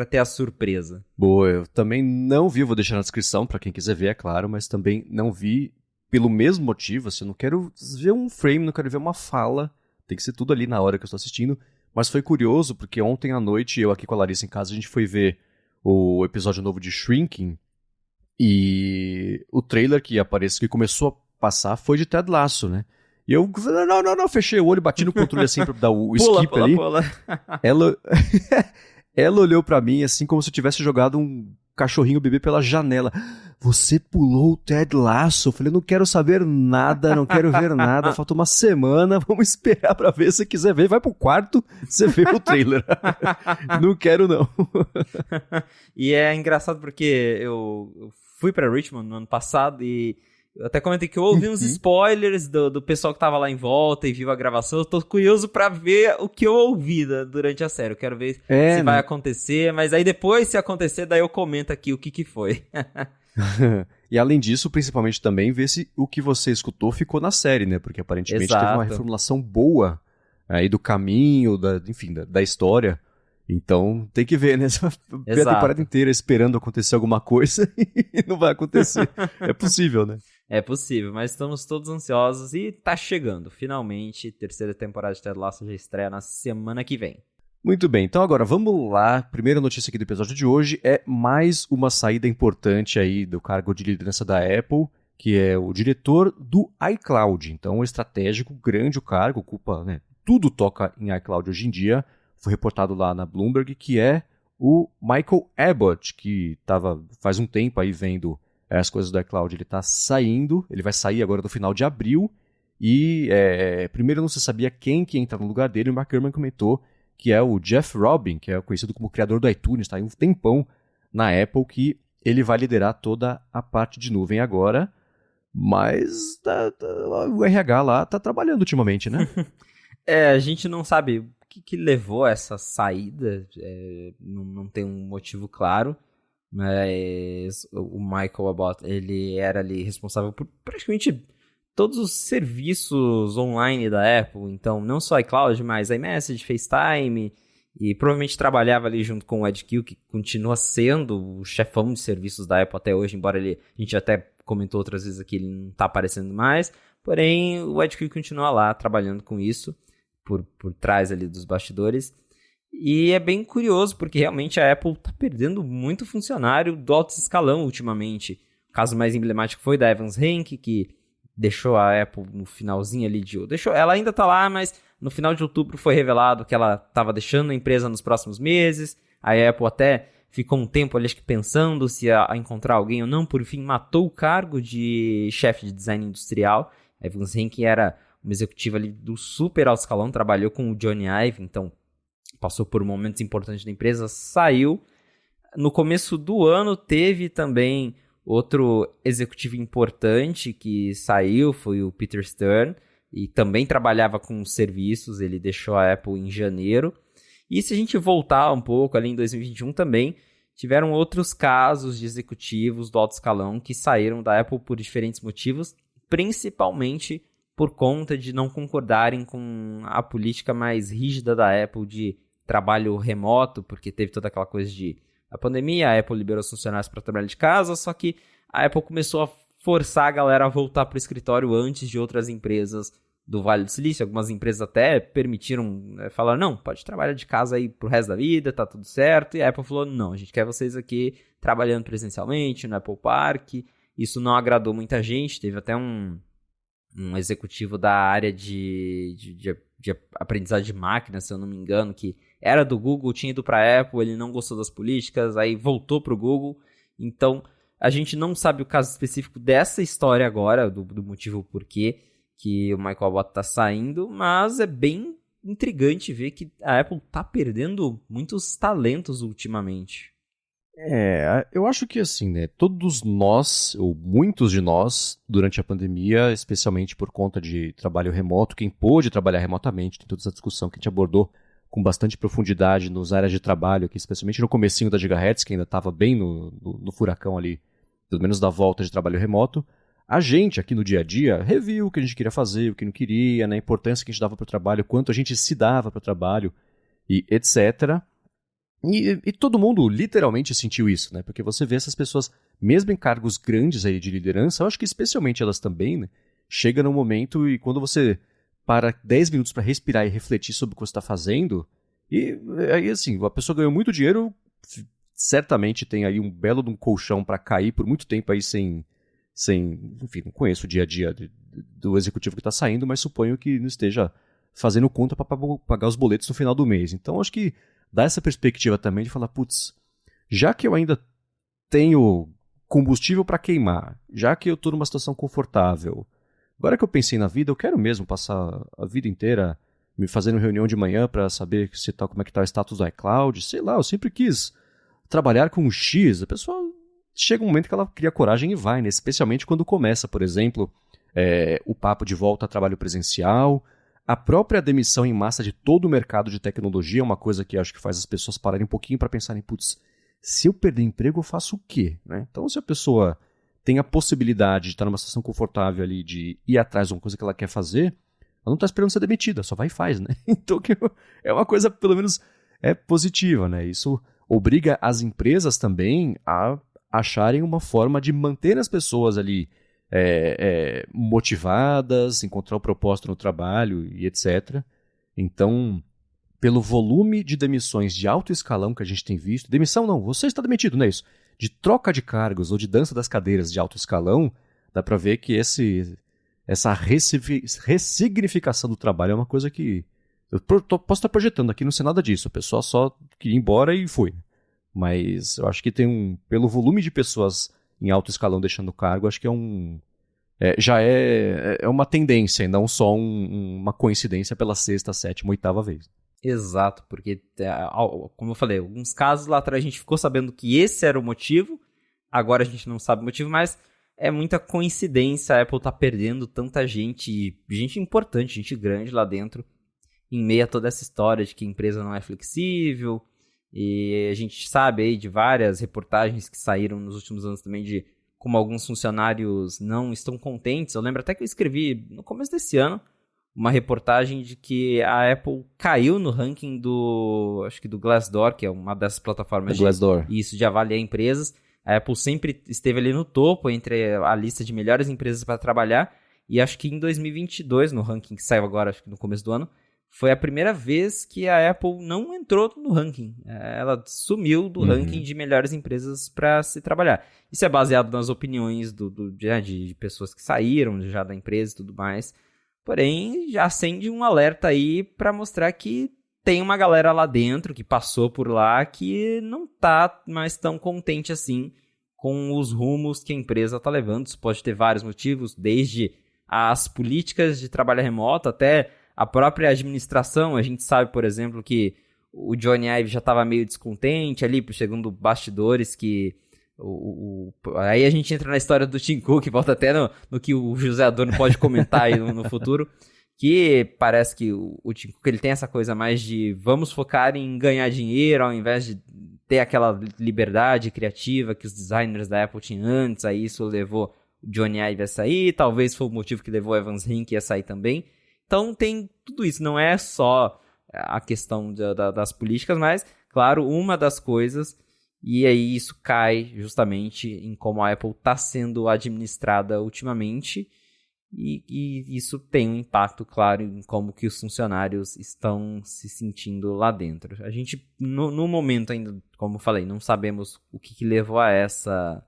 ter a surpresa. Boa, eu também não vi, vou deixar na descrição pra quem quiser ver, é claro, mas também não vi pelo mesmo motivo, assim, eu não quero ver um frame, não quero ver uma fala, tem que ser tudo ali na hora que eu estou assistindo, mas foi curioso, porque ontem à noite, eu aqui com a Larissa em casa, a gente foi ver o episódio novo de Shrinking, e o trailer que começou a passar foi de Ted Lasso, né? E eu, não, fechei o olho, bati no controle assim pra dar o skip ali. Pula. Ela olhou pra mim assim como se eu tivesse jogado um cachorrinho bebê pela janela. Você pulou o Ted Lasso? Eu falei, não quero saber nada, não quero ver nada, falta uma semana, vamos esperar pra ver. Se quiser ver, vai pro quarto, você vê o trailer. Não quero não. E é engraçado porque eu fui pra Richmond no ano passado e eu até comentei que eu ouvi uns spoilers do pessoal que tava lá em volta e viu a gravação. Eu tô curioso pra ver o que eu ouvi durante a série. Eu quero ver se vai acontecer, mas aí depois, se acontecer, daí eu comento aqui o que foi. E além disso, principalmente também, ver se o que você escutou ficou na série, né? Porque aparentemente teve uma reformulação boa aí do caminho, da história. Então, tem que ver, né? Você vai ver a temporada inteira esperando acontecer alguma coisa e não vai acontecer. É possível, né? É possível, mas estamos todos ansiosos e tá chegando. Finalmente, terceira temporada de Ted Lasso já estreia na semana que vem. Muito bem, então agora vamos lá. Primeira notícia aqui do episódio de hoje é mais uma saída importante aí do cargo de liderança da Apple, que é o diretor do iCloud. Então, estratégico, grande o cargo, ocupa, né? Tudo toca em iCloud hoje em dia. Foi reportado lá na Bloomberg, que é o Michael Abbott, que estava faz um tempo aí vendo as coisas do iCloud. Ele está saindo, ele vai sair agora no final de abril, e primeiro não se sabia quem que ia entrar no lugar dele. O Mark Gurman comentou que é o Jeff Rubin, que é conhecido como criador do iTunes, está aí um tempão na Apple, que ele vai liderar toda a parte de nuvem agora, mas o RH lá está trabalhando ultimamente, né? A gente não sabe o que levou a essa saída, não tem um motivo claro, mas o Michael Abbott, ele era ali responsável por praticamente todos os serviços online da Apple, então não só iCloud, mas iMessage, FaceTime, e provavelmente trabalhava ali junto com o Ed Kill, que continua sendo o chefão de serviços da Apple até hoje, embora a gente até comentou outras vezes aqui, ele não está aparecendo mais, porém o Ed Kill continua lá trabalhando com isso, por trás ali dos bastidores. E é bem curioso, porque realmente a Apple está perdendo muito funcionário do alto escalão ultimamente. O caso mais emblemático foi da Evans Henke, que deixou a Apple no finalzinho ali ela ainda está lá, mas no final de outubro foi revelado que ela estava deixando a empresa nos próximos meses. A Apple até ficou um tempo ali, acho que pensando se ia encontrar alguém ou não. Por fim, matou o cargo de chefe de design industrial. A Evans Henke era um executivo ali do super alto escalão, trabalhou com o Johnny Ive, então passou por momentos importantes da empresa, saiu. No começo do ano teve também outro executivo importante que saiu, foi o Peter Stern, e também trabalhava com serviços, ele deixou a Apple em janeiro. E se a gente voltar um pouco ali em 2021 também, tiveram outros casos de executivos do alto escalão que saíram da Apple por diferentes motivos, principalmente por conta de não concordarem com a política mais rígida da Apple de trabalho remoto, porque teve toda aquela coisa de a pandemia, a Apple liberou os funcionários para trabalhar de casa, só que a Apple começou a forçar a galera a voltar para o escritório antes de outras empresas do Vale do Silício. Algumas empresas até permitiram, falaram, não, pode trabalhar de casa aí pro resto da vida, tá tudo certo. E a Apple falou, não, a gente quer vocês aqui trabalhando presencialmente no Apple Park. Isso não agradou muita gente. Teve até um executivo da área de aprendizagem de máquina, se eu não me engano, que era do Google, tinha ido para a Apple, ele não gostou das políticas, aí voltou pro Google. Então, a gente não sabe o caso específico dessa história agora, do motivo porquê que o Michael Abbott está saindo, mas é bem intrigante ver que a Apple está perdendo muitos talentos ultimamente. Eu acho que assim, né, todos nós, ou muitos de nós, durante a pandemia, especialmente por conta de trabalho remoto, quem pôde trabalhar remotamente, tem toda essa discussão que a gente abordou com bastante profundidade nos áreas de trabalho, aqui, especialmente no comecinho da Gigahertz, que ainda estava bem no furacão ali, pelo menos da volta de trabalho remoto. A gente, aqui no dia a dia, reviu o que a gente queria fazer, o que não queria, né, a importância que a gente dava para o trabalho, quanto a gente se dava para o trabalho, e etc. E todo mundo literalmente sentiu isso, né? Porque você vê essas pessoas, mesmo em cargos grandes aí de liderança, eu acho que especialmente elas também, né, chega num momento e quando você para 10 minutos para respirar e refletir sobre o que você está fazendo, e aí assim, a pessoa ganhou muito dinheiro, certamente tem aí um belo de um colchão para cair por muito tempo aí sem, enfim, não conheço o dia a dia do executivo que está saindo, mas suponho que não esteja fazendo conta para pagar os boletos no final do mês. Então acho que dá essa perspectiva também de falar, putz, já que eu ainda tenho combustível para queimar, já que eu estou numa situação confortável, agora que eu pensei na vida, eu quero mesmo passar a vida inteira me fazendo reunião de manhã para saber como é que está o status do iCloud, sei lá, eu sempre quis trabalhar com um X, a pessoa chega um momento que ela cria coragem e vai, né? Especialmente quando começa, por exemplo, o papo de volta a trabalho presencial, a própria demissão em massa de todo o mercado de tecnologia é uma coisa que acho que faz as pessoas pararem um pouquinho para pensarem, putz, se eu perder emprego eu faço o quê? Né? Então se a pessoa tem a possibilidade de estar numa situação confortável ali, de ir atrás de uma coisa que ela quer fazer, ela não está esperando ser demitida, só vai e faz, né? Então é uma coisa, pelo menos, positiva, né? Isso obriga as empresas também a acharem uma forma de manter as pessoas ali motivadas, encontrar o propósito no trabalho e etc. Então, pelo volume de demissões de alto escalão que a gente tem visto, demissão não, você está demitido, não é isso? De troca de cargos ou de dança das cadeiras de alto escalão, dá para ver que essa ressignificação do trabalho é uma coisa que eu posso estar projetando aqui, não sei nada disso, a pessoa só queria ir embora e foi. Mas eu acho que pelo volume de pessoas em alto escalão deixando o cargo, acho que já é uma tendência e não só uma coincidência pela sexta, sétima, oitava vez. Exato, porque, como eu falei, alguns casos lá atrás a gente ficou sabendo que esse era o motivo, agora a gente não sabe o motivo, mas é muita coincidência a Apple tá perdendo tanta gente importante, gente grande lá dentro, em meio a toda essa história de que a empresa não é flexível. E a gente sabe aí de várias reportagens que saíram nos últimos anos também de como alguns funcionários não estão contentes. Eu lembro até que eu escrevi no começo desse ano uma reportagem de que a Apple caiu no ranking acho que do Glassdoor, que é uma dessas plataformas de avaliar empresas. A Apple sempre esteve ali no topo entre a lista de melhores empresas para trabalhar. E acho que em 2022, no ranking que saiu agora, acho que no começo do ano, foi a primeira vez que a Apple não entrou no ranking. Ela sumiu do ranking de melhores empresas para se trabalhar. Isso é baseado nas opiniões de pessoas que saíram já da empresa e tudo mais. Porém, já acende um alerta aí para mostrar que tem uma galera lá dentro que passou por lá que não tá mais tão contente assim com os rumos que a empresa está levando. Isso pode ter vários motivos, desde as políticas de trabalho remoto, até a própria administração. A gente sabe, por exemplo, que o Johnny Ive já estava meio descontente ali, segundo bastidores, que aí a gente entra na história do Tim Cook, volta até no que o José Adorno pode comentar aí no futuro, que parece que o Tim Cook ele tem essa coisa mais de vamos focar em ganhar dinheiro ao invés de ter aquela liberdade criativa que os designers da Apple tinham antes. Aí isso levou o Johnny Ive a sair, talvez foi o motivo que levou o Evans Hink a sair também. Então tem tudo isso, não é só a questão das políticas, mas, claro, uma das coisas, e aí isso cai justamente em como a Apple está sendo administrada ultimamente, e isso tem um impacto, claro, em como que os funcionários estão se sentindo lá dentro. A gente, no momento ainda, como eu falei, não sabemos o que levou a essa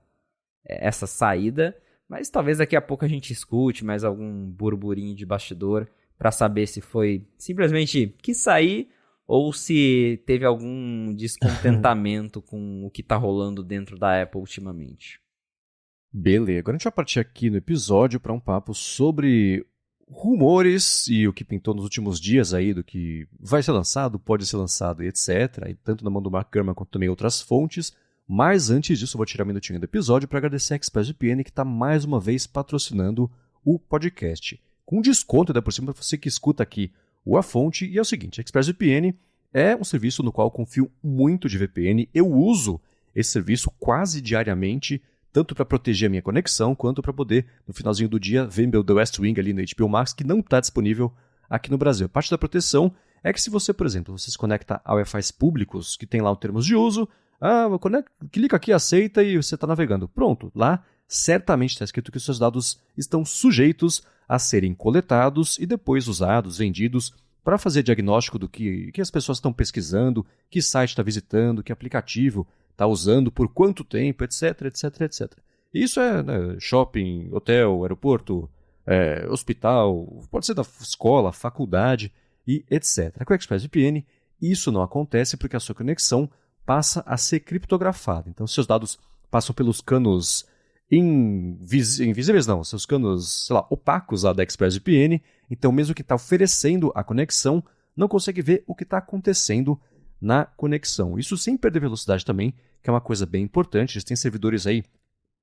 saída, mas talvez daqui a pouco a gente escute mais algum burburinho de bastidor para saber se foi simplesmente quis sair ou se teve algum descontentamento com o que está rolando dentro da Apple ultimamente. Beleza, agora a gente vai partir aqui no episódio para um papo sobre rumores e o que pintou nos últimos dias aí do que vai ser lançado, pode ser lançado e etc. E tanto na mão do Mark Gurman quanto também outras fontes. Mas antes disso eu vou tirar um minutinho do episódio para agradecer a ExpressVPN que está mais uma vez patrocinando o podcast. Com desconto, ainda por cima, para você que escuta aqui A Fonte. E é o seguinte, a ExpressVPN é um serviço no qual eu confio muito de VPN. Eu uso esse serviço quase diariamente, tanto para proteger a minha conexão, quanto para poder, no finalzinho do dia, ver meu The West Wing ali no HBO Max, que não está disponível aqui no Brasil. A parte da proteção é que se você, por exemplo, você se conecta a Wi-Fi públicos, que tem lá os termos de uso, clica aqui, aceita e você está navegando. Pronto, lá certamente está escrito que os seus dados estão sujeitos a serem coletados e depois usados, vendidos, para fazer diagnóstico do que as pessoas estão pesquisando, que site está visitando, que aplicativo está usando, por quanto tempo, etc, etc, etc. E isso é shopping, hotel, aeroporto, hospital, pode ser da escola, faculdade e etc. Com a ExpressVPN, isso não acontece porque a sua conexão passa a ser criptografada. Então, seus dados passam pelos canos invisíveis não, seus canos, opacos lá da ExpressVPN, então mesmo que está oferecendo a conexão, não consegue ver o que está acontecendo na conexão. Isso sem perder velocidade também, que é uma coisa bem importante. Eles têm servidores aí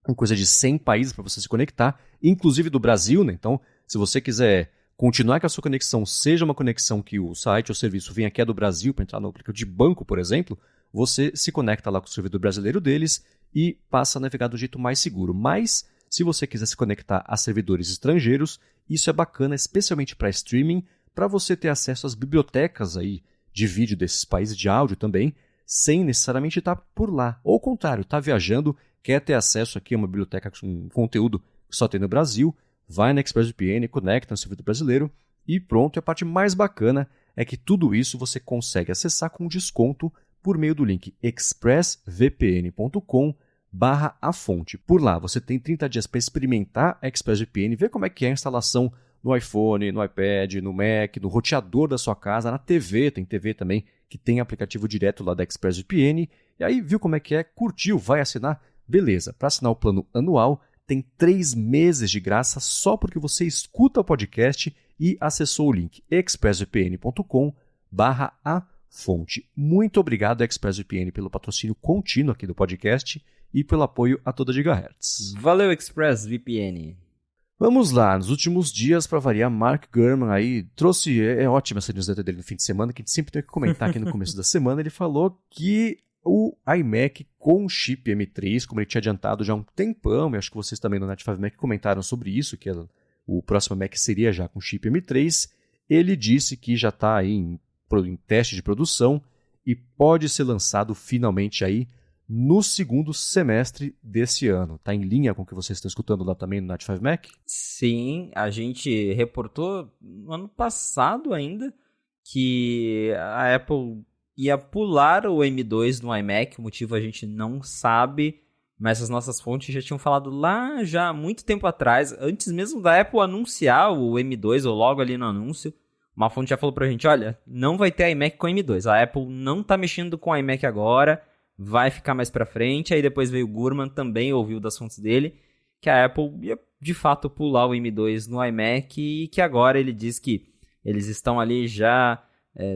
com coisa de 100 países para você se conectar, inclusive do Brasil, né? Então, se você quiser continuar que a sua conexão seja uma conexão que o site ou serviço venha aqui do Brasil para entrar no aplicativo de banco, por exemplo, você se conecta lá com o servidor brasileiro deles e passa a navegar do jeito mais seguro. Mas, se você quiser se conectar a servidores estrangeiros, isso é bacana, especialmente para streaming, para você ter acesso às bibliotecas aí de vídeo desses países, de áudio também, sem necessariamente estar por lá. Ou ao contrário, está viajando, quer ter acesso aqui a uma biblioteca com um conteúdo que só tem no Brasil, vai na ExpressVPN, conecta no servidor brasileiro e pronto. E a parte mais bacana é que tudo isso você consegue acessar com desconto por meio do link expressvpn.com/afonte. Por lá você tem 30 dias para experimentar a ExpressVPN, ver como é que é a instalação no iPhone, no iPad, no Mac, no roteador da sua casa, na TV, tem TV também que tem aplicativo direto lá da ExpressVPN. E aí viu como é que é, curtiu, vai assinar, beleza. Para assinar o plano anual tem 3 meses de graça só porque você escuta o podcast e acessou o link expressvpn.com/afonte. Muito obrigado, ExpressVPN, pelo patrocínio contínuo aqui do podcast e pelo apoio a toda Gigahertz. Valeu, ExpressVPN. Vamos lá, nos últimos dias, para variar, Mark Gurman aí trouxe, é ótima essa newsletter dele no fim de semana, que a gente sempre tem que comentar aqui no começo da semana. Ele falou que o iMac com chip M3, como ele tinha adiantado já há um tempão, e acho que vocês também no Net5 Mac comentaram sobre isso, que o próximo Mac seria já com chip M3, ele disse que já está aí em teste de produção e pode ser lançado finalmente aí no segundo semestre desse ano. Está em linha com o que vocês estão escutando lá também no Net5 Mac? Sim, a gente reportou no ano passado ainda que a Apple ia pular o M2 no iMac, o motivo a gente não sabe, mas as nossas fontes já tinham falado lá já há muito tempo atrás, antes mesmo da Apple anunciar o M2, ou logo ali no anúncio, uma fonte já falou pra gente, olha, não vai ter iMac com M2, a Apple não tá mexendo com o iMac agora, vai ficar mais pra frente. Aí depois veio o Gurman, também ouviu das fontes dele, que a Apple ia de fato pular o M2 no iMac e que agora ele diz que eles estão ali já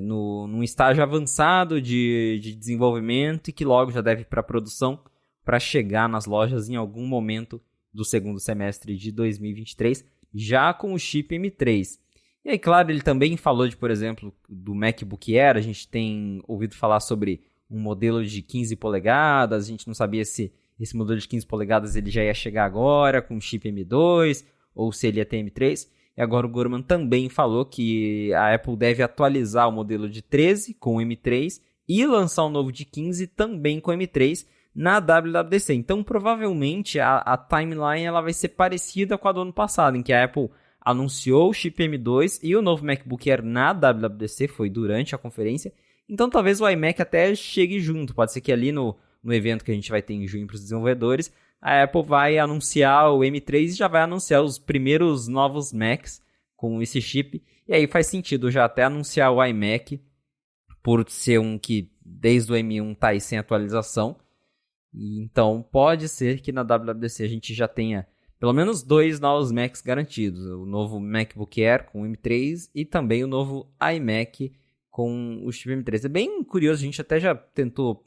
num estágio avançado de desenvolvimento e que logo já deve ir para produção para chegar nas lojas em algum momento do segundo semestre de 2023, já com o chip M3. E aí, claro, ele também falou por exemplo, do MacBook Air. A gente tem ouvido falar sobre um modelo de 15 polegadas, a gente não sabia se esse modelo de 15 polegadas ele já ia chegar agora com o chip M2 ou se ele ia ter M3. E agora o Gurman também falou que a Apple deve atualizar o modelo de 13 com o M3 e lançar um novo de 15 também com o M3 na WWDC. Então, provavelmente, a timeline ela vai ser parecida com a do ano passado, em que a Apple anunciou o chip M2 e o novo MacBook Air na WWDC, foi durante a conferência. Então, talvez o iMac até chegue junto. Pode ser que ali no evento que a gente vai ter em junho para os desenvolvedores, a Apple vai anunciar o M3 e já vai anunciar os primeiros novos Macs com esse chip. E aí faz sentido já até anunciar o iMac, por ser um que desde o M1 está aí sem atualização. Então, pode ser que na WWDC a gente já tenha pelo menos 2 novos Macs garantidos. O novo MacBook Air com o M3 e também o novo iMac com o chip M3. É bem curioso, a gente até já tentou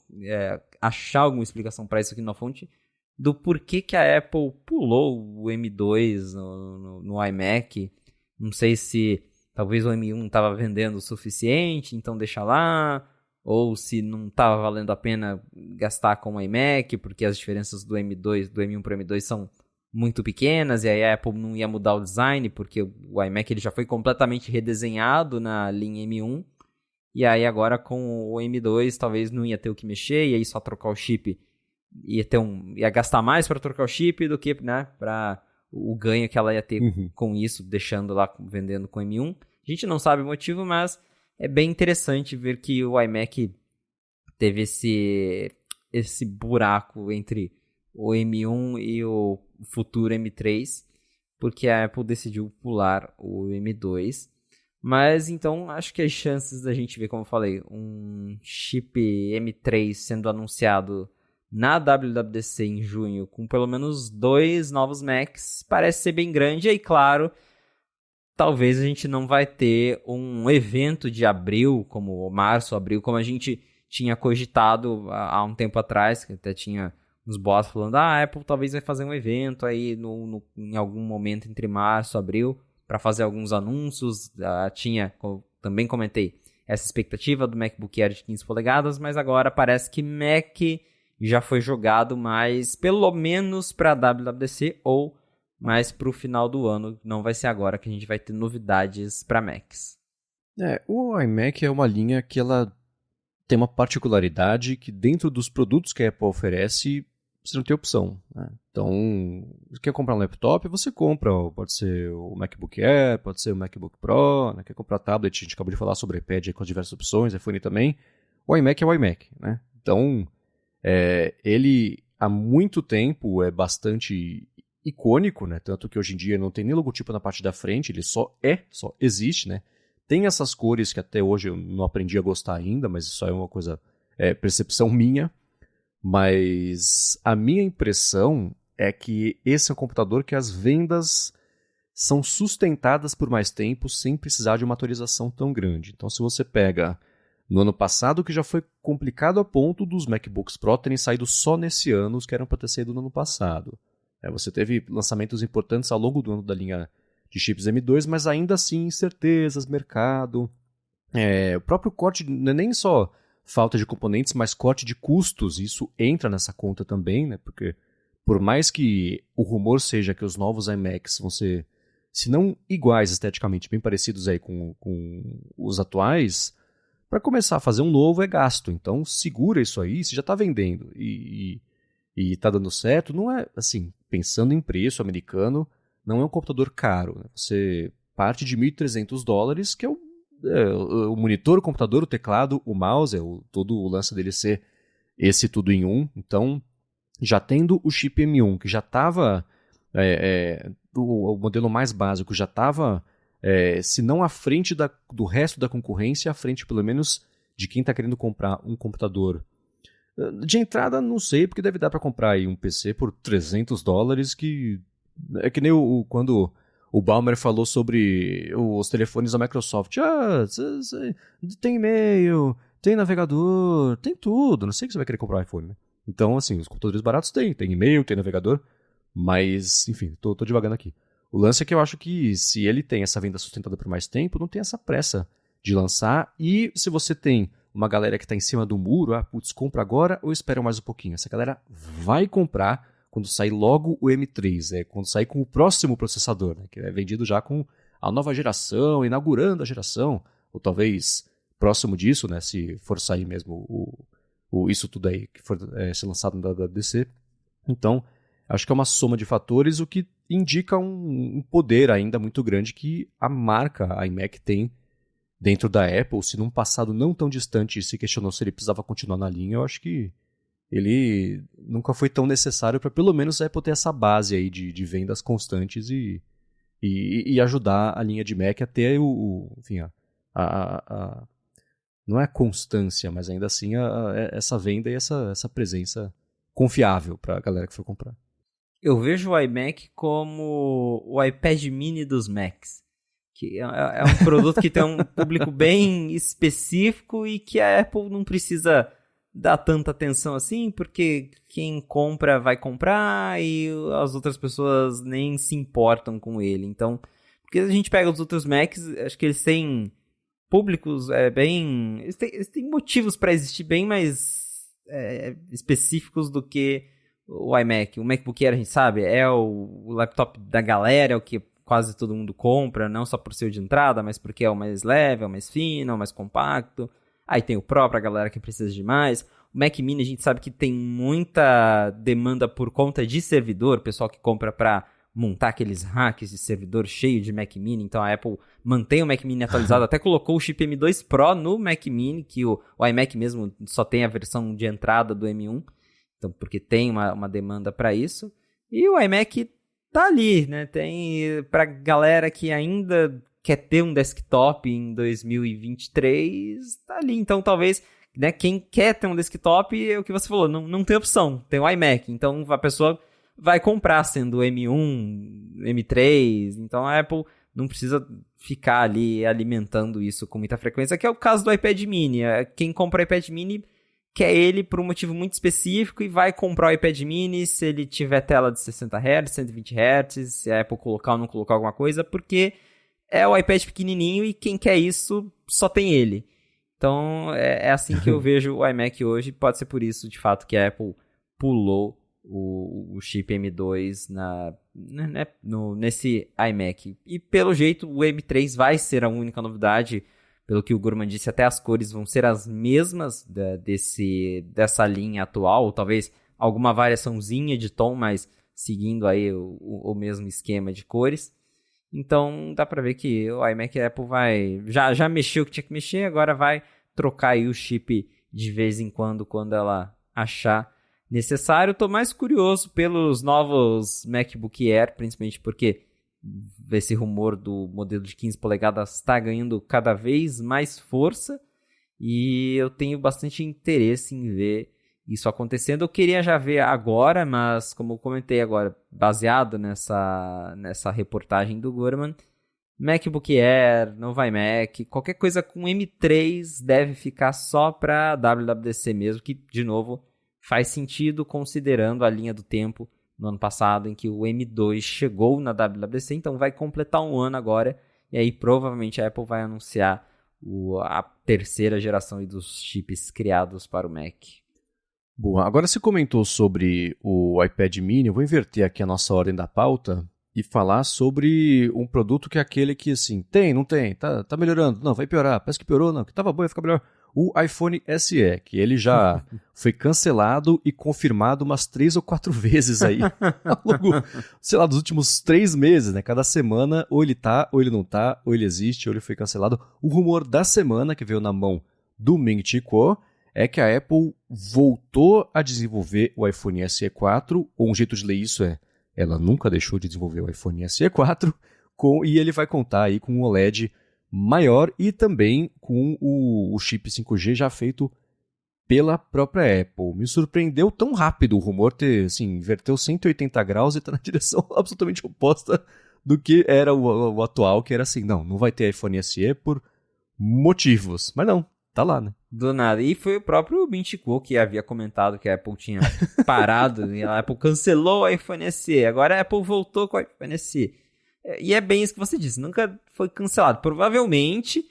achar alguma explicação para isso aqui na fonte, do porquê que a Apple pulou o M2 no iMac. Não sei se talvez o M1 estava vendendo o suficiente, então deixa lá, ou se não estava valendo a pena gastar com o iMac, porque as diferenças do M1 para o M2 são muito pequenas, e aí a Apple não ia mudar o design, porque o iMac ele já foi completamente redesenhado na linha M1, e aí agora com o M2 talvez não ia ter o que mexer, e aí só trocar o chip ia gastar mais para trocar o chip do que, né, para o ganho que ela ia ter com isso, deixando lá vendendo com o M1. A gente não sabe o motivo, mas é bem interessante ver que o iMac teve esse buraco entre o M1 e o futuro M3, porque a Apple decidiu pular o M2. Mas então acho que as chances da gente ver, como eu falei, um chip M3 sendo anunciado na WWDC em junho, com pelo menos 2 novos Macs, parece ser bem grande. E aí, claro, talvez a gente não vai ter um evento de abril, como março, abril, como a gente tinha cogitado há um tempo atrás, que até tinha uns boatos falando, a Apple talvez vai fazer um evento aí em algum momento entre março e abril, para fazer alguns anúncios. Também comentei essa expectativa do MacBook Air de 15 polegadas, mas agora parece que Mac já foi jogado mais, pelo menos para a WWDC ou mais para o final do ano. Não vai ser agora que a gente vai ter novidades para Macs. O iMac é uma linha que ela tem uma particularidade que dentro dos produtos que a Apple oferece, você não tem opção, né? Então, você quer comprar um laptop, você compra, pode ser o MacBook Air, pode ser o MacBook Pro, né? Quer comprar tablet, a gente acabou de falar sobre iPad com as diversas opções, iPhone também. O iMac é o iMac, né? Então, ele há muito tempo é bastante icônico, né? Tanto que hoje em dia não tem nem logotipo na parte da frente, ele só existe, né? Tem essas cores que até hoje eu não aprendi a gostar ainda, mas isso é uma coisa, percepção minha. Mas a minha impressão é que esse é um computador que as vendas são sustentadas por mais tempo sem precisar de uma atualização tão grande. Então, se você pega no ano passado, que já foi complicado a ponto dos MacBooks Pro terem saído só nesse ano, os que eram para ter saído no ano passado. Você teve lançamentos importantes ao longo do ano da linha de chips M2, mas ainda assim incertezas, mercado. O próprio corte não é nem só falta de componentes, mas corte de custos, isso entra nessa conta também, né? Porque por mais que o rumor seja que os novos iMacs vão ser, se não iguais esteticamente, bem parecidos aí com os atuais, para começar a fazer um novo é gasto. Então segura isso aí, se já está vendendo e está dando certo, não é assim, pensando em preço americano, não é um computador caro, né? Você parte de $1.300, que é o monitor, o computador, o teclado, o mouse, todo o lance dele ser esse tudo em um. Então, já tendo o chip M1, que já estava, o modelo mais básico já estava, se não à frente do resto da concorrência, à frente pelo menos de quem está querendo comprar um computador De entrada, não sei, porque deve dar pra comprar aí um PC por $300, que é que nem quando o Ballmer falou sobre os telefones da Microsoft. Tem e-mail, tem navegador, tem tudo. Não sei que você vai querer comprar um iPhone, né? Então, assim, os computadores baratos tem e-mail, tem navegador, mas, enfim, tô devagando aqui. O lance é que eu acho que se ele tem essa venda sustentada por mais tempo, não tem essa pressa de lançar. E se você tem uma galera que está em cima do muro, compra agora ou espera mais um pouquinho? Essa galera vai comprar quando sair logo o M3, quando sair com o próximo processador, né, que é vendido já com a nova geração, inaugurando a geração, ou talvez próximo disso, né, se for sair mesmo isso tudo aí, que for ser lançado na WWDC. Então, acho que é uma soma de fatores, o que indica um poder ainda muito grande que a marca, a iMac, tem dentro da Apple. Se num passado não tão distante se questionou se ele precisava continuar na linha, eu acho que ele nunca foi tão necessário para pelo menos a Apple ter essa base aí de vendas constantes e ajudar a linha de Mac a ter enfim, não é a constância, mas ainda assim essa venda e essa presença confiável para a galera que for comprar. Eu vejo o iMac como o iPad mini dos Macs. Que é um produto que tem um público bem específico e que a Apple não precisa dar tanta atenção assim, porque quem compra vai comprar e as outras pessoas nem se importam com ele. Então, porque a gente pega os outros Macs, acho que eles têm públicos bem... Eles têm motivos para existir bem mais específicos do que o iMac. O MacBook Air, a gente sabe, é o laptop da galera, é o que quase todo mundo compra, não só por ser o de entrada, mas porque é o mais leve, é o mais fino, é o mais compacto. Aí tem o Pro pra galera que precisa de mais. O Mac Mini a gente sabe que tem muita demanda por conta de servidor, pessoal que compra pra montar aqueles hacks de servidor cheio de Mac Mini. Então a Apple mantém o Mac Mini atualizado, até colocou o chip M2 Pro no Mac Mini, que o iMac mesmo só tem a versão de entrada do M1, então, porque tem uma demanda para isso. E o iMac tá ali, né? Tem pra galera que ainda quer ter um desktop em 2023, tá ali. Então, talvez, né, quem quer ter um desktop, é o que você falou, não tem opção, tem o iMac. Então, a pessoa vai comprar sendo M1, M3. Então, a Apple não precisa ficar ali alimentando isso com muita frequência, que é o caso do iPad Mini. Quem compra o iPad Mini quer ele por um motivo muito específico e vai comprar o iPad Mini se ele tiver tela de 60 Hz, 120 Hz, se a Apple colocar ou não colocar alguma coisa, porque é o iPad pequenininho e quem quer isso só tem ele. Então é assim que eu vejo o iMac hoje. Pode ser por isso, de fato, que a Apple pulou o chip M2 nesse iMac. E pelo jeito o M3 vai ser a única novidade. Pelo que o Gurman disse, até as cores vão ser as mesmas dessa linha atual, ou talvez alguma variaçãozinha de tom, mas seguindo aí o mesmo esquema de cores. Então dá pra ver que o iMac Apple já mexeu o que tinha que mexer, agora vai trocar aí o chip de vez em quando ela achar necessário. Tô mais curioso pelos novos MacBook Air, principalmente porque esse rumor do modelo de 15 polegadas está ganhando cada vez mais força e eu tenho bastante interesse em ver isso acontecendo. Eu queria já ver agora, mas como eu comentei agora, baseado nessa reportagem do Gurman, MacBook Air, novo iMac, qualquer coisa com M3 deve ficar só para WWDC mesmo, que de novo faz sentido considerando a linha do tempo no ano passado, em que o M2 chegou na WWDC, então vai completar um ano agora, e aí provavelmente a Apple vai anunciar a terceira geração dos chips criados para o Mac. Bom, agora você comentou sobre o iPad mini, eu vou inverter aqui a nossa ordem da pauta e falar sobre um produto que é aquele que, assim, tem, não tem, tá melhorando, não, vai piorar, parece que piorou, não, que tava bom, vai ficar melhor. O iPhone SE, que ele já foi cancelado e confirmado umas 3 ou 4 vezes aí, ao longo, sei lá, dos últimos 3 meses, né? Cada semana, ou ele tá, ou ele não tá, ou ele existe, ou ele foi cancelado. O rumor da semana, que veio na mão do Ming-Chi Kuo, é que a Apple voltou a desenvolver o iPhone SE 4, ou um jeito de ler isso ela nunca deixou de desenvolver o iPhone SE 4, e ele vai contar aí com um OLED maior e também com o chip 5G já feito pela própria Apple. Me surpreendeu tão rápido o rumor ter, assim, inverteu 180 graus e tá na direção absolutamente oposta do que era o atual, que era assim, não vai ter iPhone SE por motivos. Mas não, tá lá, né? Do nada. E foi o próprio Mint Kuo que havia comentado que a Apple tinha parado, e a Apple cancelou o iPhone SE. Agora a Apple voltou com o iPhone SE. E é bem isso que você disse, nunca foi cancelado. Provavelmente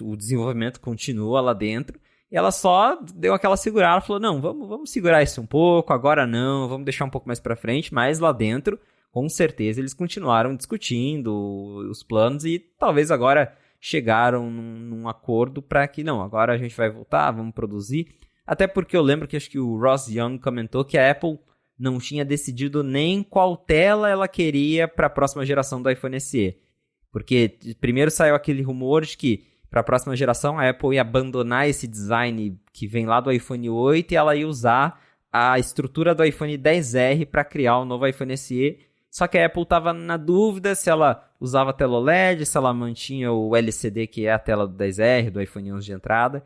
o desenvolvimento continua lá dentro, e ela só deu aquela segurada, falou, não, vamos segurar isso um pouco, agora não, vamos deixar um pouco mais pra frente, mas lá dentro, com certeza, eles continuaram discutindo os planos e talvez agora chegaram num acordo para que, não, agora a gente vai voltar, vamos produzir. Até porque eu lembro que acho que o Ross Young comentou que a Apple não tinha decidido nem qual tela ela queria para a próxima geração do iPhone SE. Porque primeiro saiu aquele rumor de que para a próxima geração a Apple ia abandonar esse design que vem lá do iPhone 8 e ela ia usar a estrutura do iPhone XR para criar o novo iPhone SE. Só que a Apple estava na dúvida se ela usava a tela OLED, se ela mantinha o LCD, que é a tela do 10R, do iPhone 11 de entrada.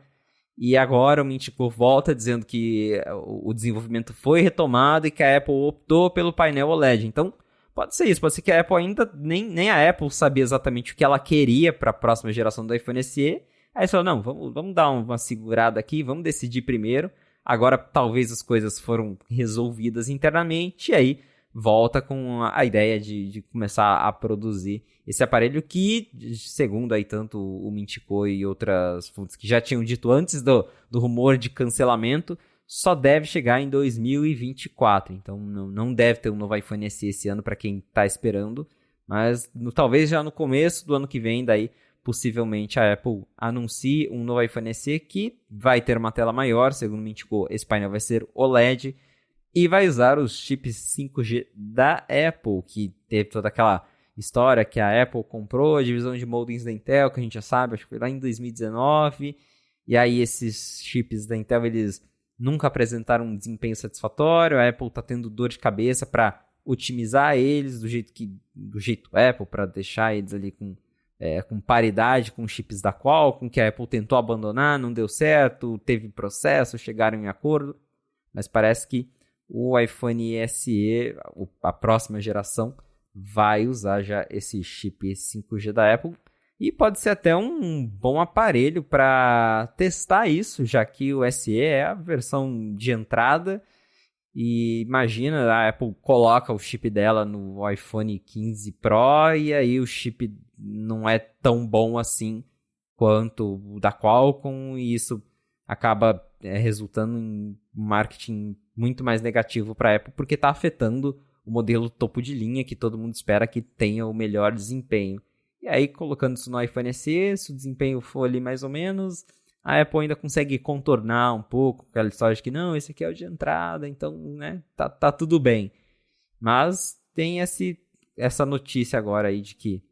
E agora o Mint Kuo volta dizendo que o desenvolvimento foi retomado e que a Apple optou pelo painel OLED. Então, pode ser isso. Pode ser que a Apple ainda, nem a Apple sabia exatamente o que ela queria para a próxima geração do iPhone SE. Aí falou, não, vamos dar uma segurada aqui, vamos decidir primeiro. Agora, talvez as coisas foram resolvidas internamente e aí volta com a ideia de começar a produzir esse aparelho que, segundo aí tanto o Mint Kuo e outras fontes que já tinham dito antes do rumor de cancelamento, só deve chegar em 2024. Então não deve ter um novo iPhone SE esse ano para quem está esperando, mas talvez já no começo do ano que vem, daí possivelmente a Apple anuncie um novo iPhone SE que vai ter uma tela maior, segundo o Mint Kuo, esse painel vai ser OLED, e vai usar os chips 5G da Apple, que teve toda aquela história que a Apple comprou a divisão de modems da Intel, que a gente já sabe, acho que foi lá em 2019. E aí esses chips da Intel, eles nunca apresentaram um desempenho satisfatório. A Apple está tendo dor de cabeça para otimizar eles do jeito Apple, para deixar eles ali com paridade com os chips da Qualcomm, que a Apple tentou abandonar, não deu certo, teve processo, chegaram em acordo. Mas parece que o iPhone SE, a próxima geração, vai usar já esse chip 5G da Apple. E pode ser até um bom aparelho para testar isso, já que o SE é a versão de entrada. E imagina, a Apple coloca o chip dela no iPhone 15 Pro e aí o chip não é tão bom assim quanto o da Qualcomm. E isso acaba resultando em marketing muito mais negativo para a Apple, porque está afetando o modelo topo de linha, que todo mundo espera que tenha o melhor desempenho. E aí, colocando isso no iPhone SE, se o desempenho for ali mais ou menos, a Apple ainda consegue contornar um pouco aquela história de que não, esse aqui é o de entrada, então, né, tá tudo bem. Mas tem essa notícia agora aí de que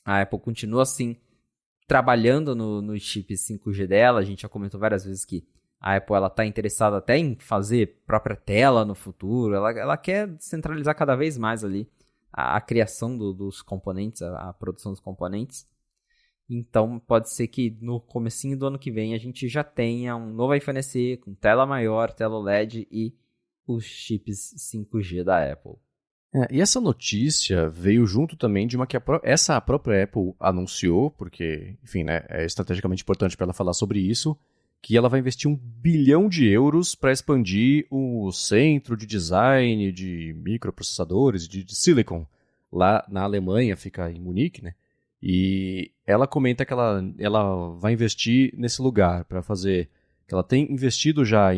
a Apple continua, assim, trabalhando no chip 5G dela. A gente já comentou várias vezes que a Apple está interessada até em fazer própria tela no futuro. Ela quer centralizar cada vez mais ali a criação dos componentes, a produção dos componentes. Então pode ser que no comecinho do ano que vem a gente já tenha um novo iPhone SE com tela maior, tela OLED e os chips 5G da Apple. E essa notícia veio junto também de uma que a própria Apple anunciou, porque, enfim, né, é estrategicamente importante para ela falar sobre isso, que ela vai investir 1 bilhão de euros para expandir o centro de design de microprocessadores, de silicon, lá na Alemanha, fica em Munique, né? E ela comenta que ela vai investir nesse lugar para fazer, que ela tem investido já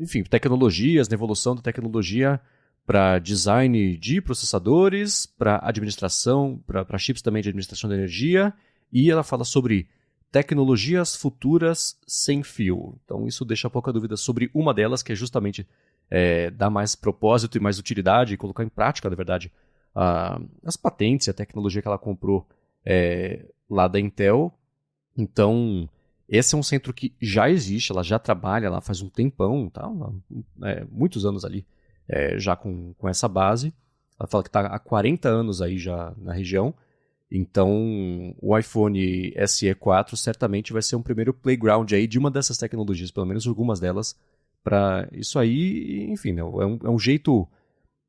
enfim, tecnologias, na evolução da tecnologia para design de processadores, para administração, para chips também de administração de energia, e ela fala sobre tecnologias futuras sem fio. Então isso deixa pouca dúvida sobre uma delas, que é justamente dar mais propósito e mais utilidade, e colocar em prática, na verdade, as patentes e a tecnologia que ela comprou lá da Intel. Então, esse é um centro que já existe, ela já trabalha lá faz um tempão, tá? Muitos anos ali, já com essa base. Ela fala que está há 40 anos aí já na região. Então, o iPhone SE 4 certamente vai ser um primeiro playground aí de uma dessas tecnologias, pelo menos algumas delas, para isso aí, enfim, né, é um jeito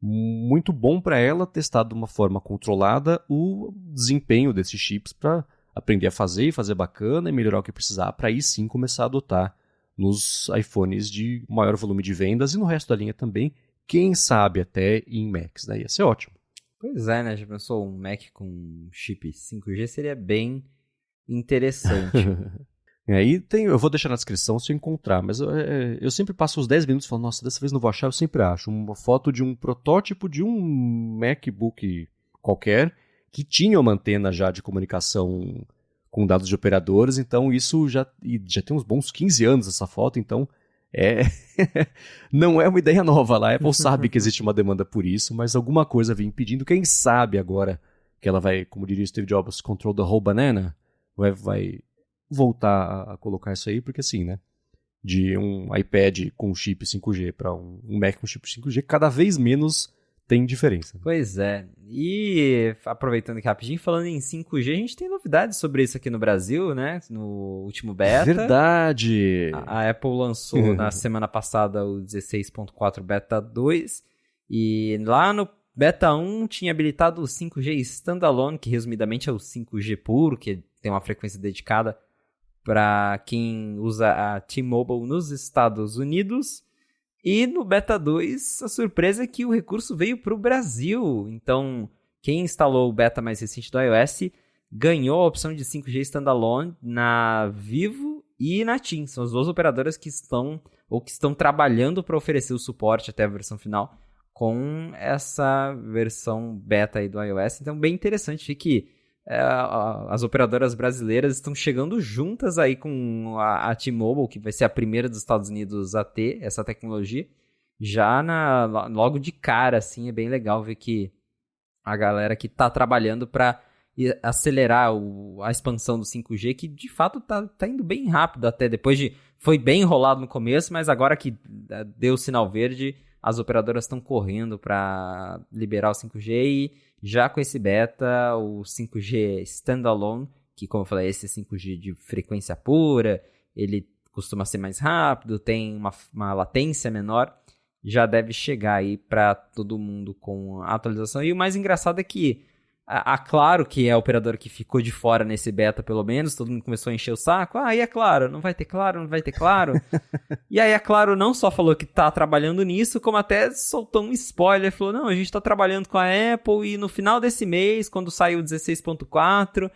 muito bom para ela testar de uma forma controlada o desempenho desses chips para aprender a fazer e fazer bacana e melhorar o que precisar, para aí sim começar a adotar nos iPhones de maior volume de vendas e no resto da linha também, quem sabe até em Macs, né? Ia ser ótimo. Pois é, né? Já pensou, um Mac com chip 5G seria bem interessante. Aí eu vou deixar na descrição se eu encontrar, mas eu sempre passo os 10 minutos falando, nossa, dessa vez não vou achar, eu sempre acho uma foto de um protótipo de um MacBook qualquer que tinha uma antena já de comunicação com dados de operadores, então isso já tem uns bons 15 anos essa foto, então não é uma ideia nova lá. A Apple sabe que existe uma demanda por isso, mas alguma coisa vem impedindo. Quem sabe agora que ela vai, como diria Steve Jobs, control the whole banana, vai voltar a colocar isso aí, porque assim, né? De um iPad com chip 5G para um Mac com chip 5G, cada vez menos tem diferença. Pois é. E aproveitando aqui rapidinho, falando em 5G, a gente tem novidades sobre isso aqui no Brasil, né? No último beta. Verdade! A Apple lançou na semana passada o 16.4 Beta 2. E lá no Beta 1 tinha habilitado o 5G Standalone, que resumidamente é o 5G puro, que tem uma frequência dedicada para quem usa a T-Mobile nos Estados Unidos. E no Beta 2, a surpresa é que o recurso veio para o Brasil. Então, quem instalou o beta mais recente do iOS ganhou a opção de 5G Standalone na Vivo e na TIM. São as duas operadoras que estão trabalhando para oferecer o suporte até a versão final com essa versão beta aí do iOS. Então, bem interessante que as operadoras brasileiras estão chegando juntas aí com a T-Mobile, que vai ser a primeira dos Estados Unidos a ter essa tecnologia, já logo de cara, assim. É bem legal ver que a galera que está trabalhando para acelerar a expansão do 5G, que de fato tá indo bem rápido até, foi bem enrolado no começo, mas agora que deu o sinal verde, as operadoras estão correndo para liberar o 5G e já com esse beta, o 5G Standalone, que como eu falei, esse 5G de frequência pura, ele costuma ser mais rápido, tem uma latência menor, já deve chegar aí para todo mundo com a atualização. E o mais engraçado é que a Claro, que é a operadora que ficou de fora nesse beta pelo menos, todo mundo começou a encher o saco. E a Claro? Não vai ter Claro? Não vai ter Claro? E aí a Claro não só falou que tá trabalhando nisso, como até soltou um spoiler. Falou, não, a gente tá trabalhando com a Apple e no final desse mês, quando sair o 16.4,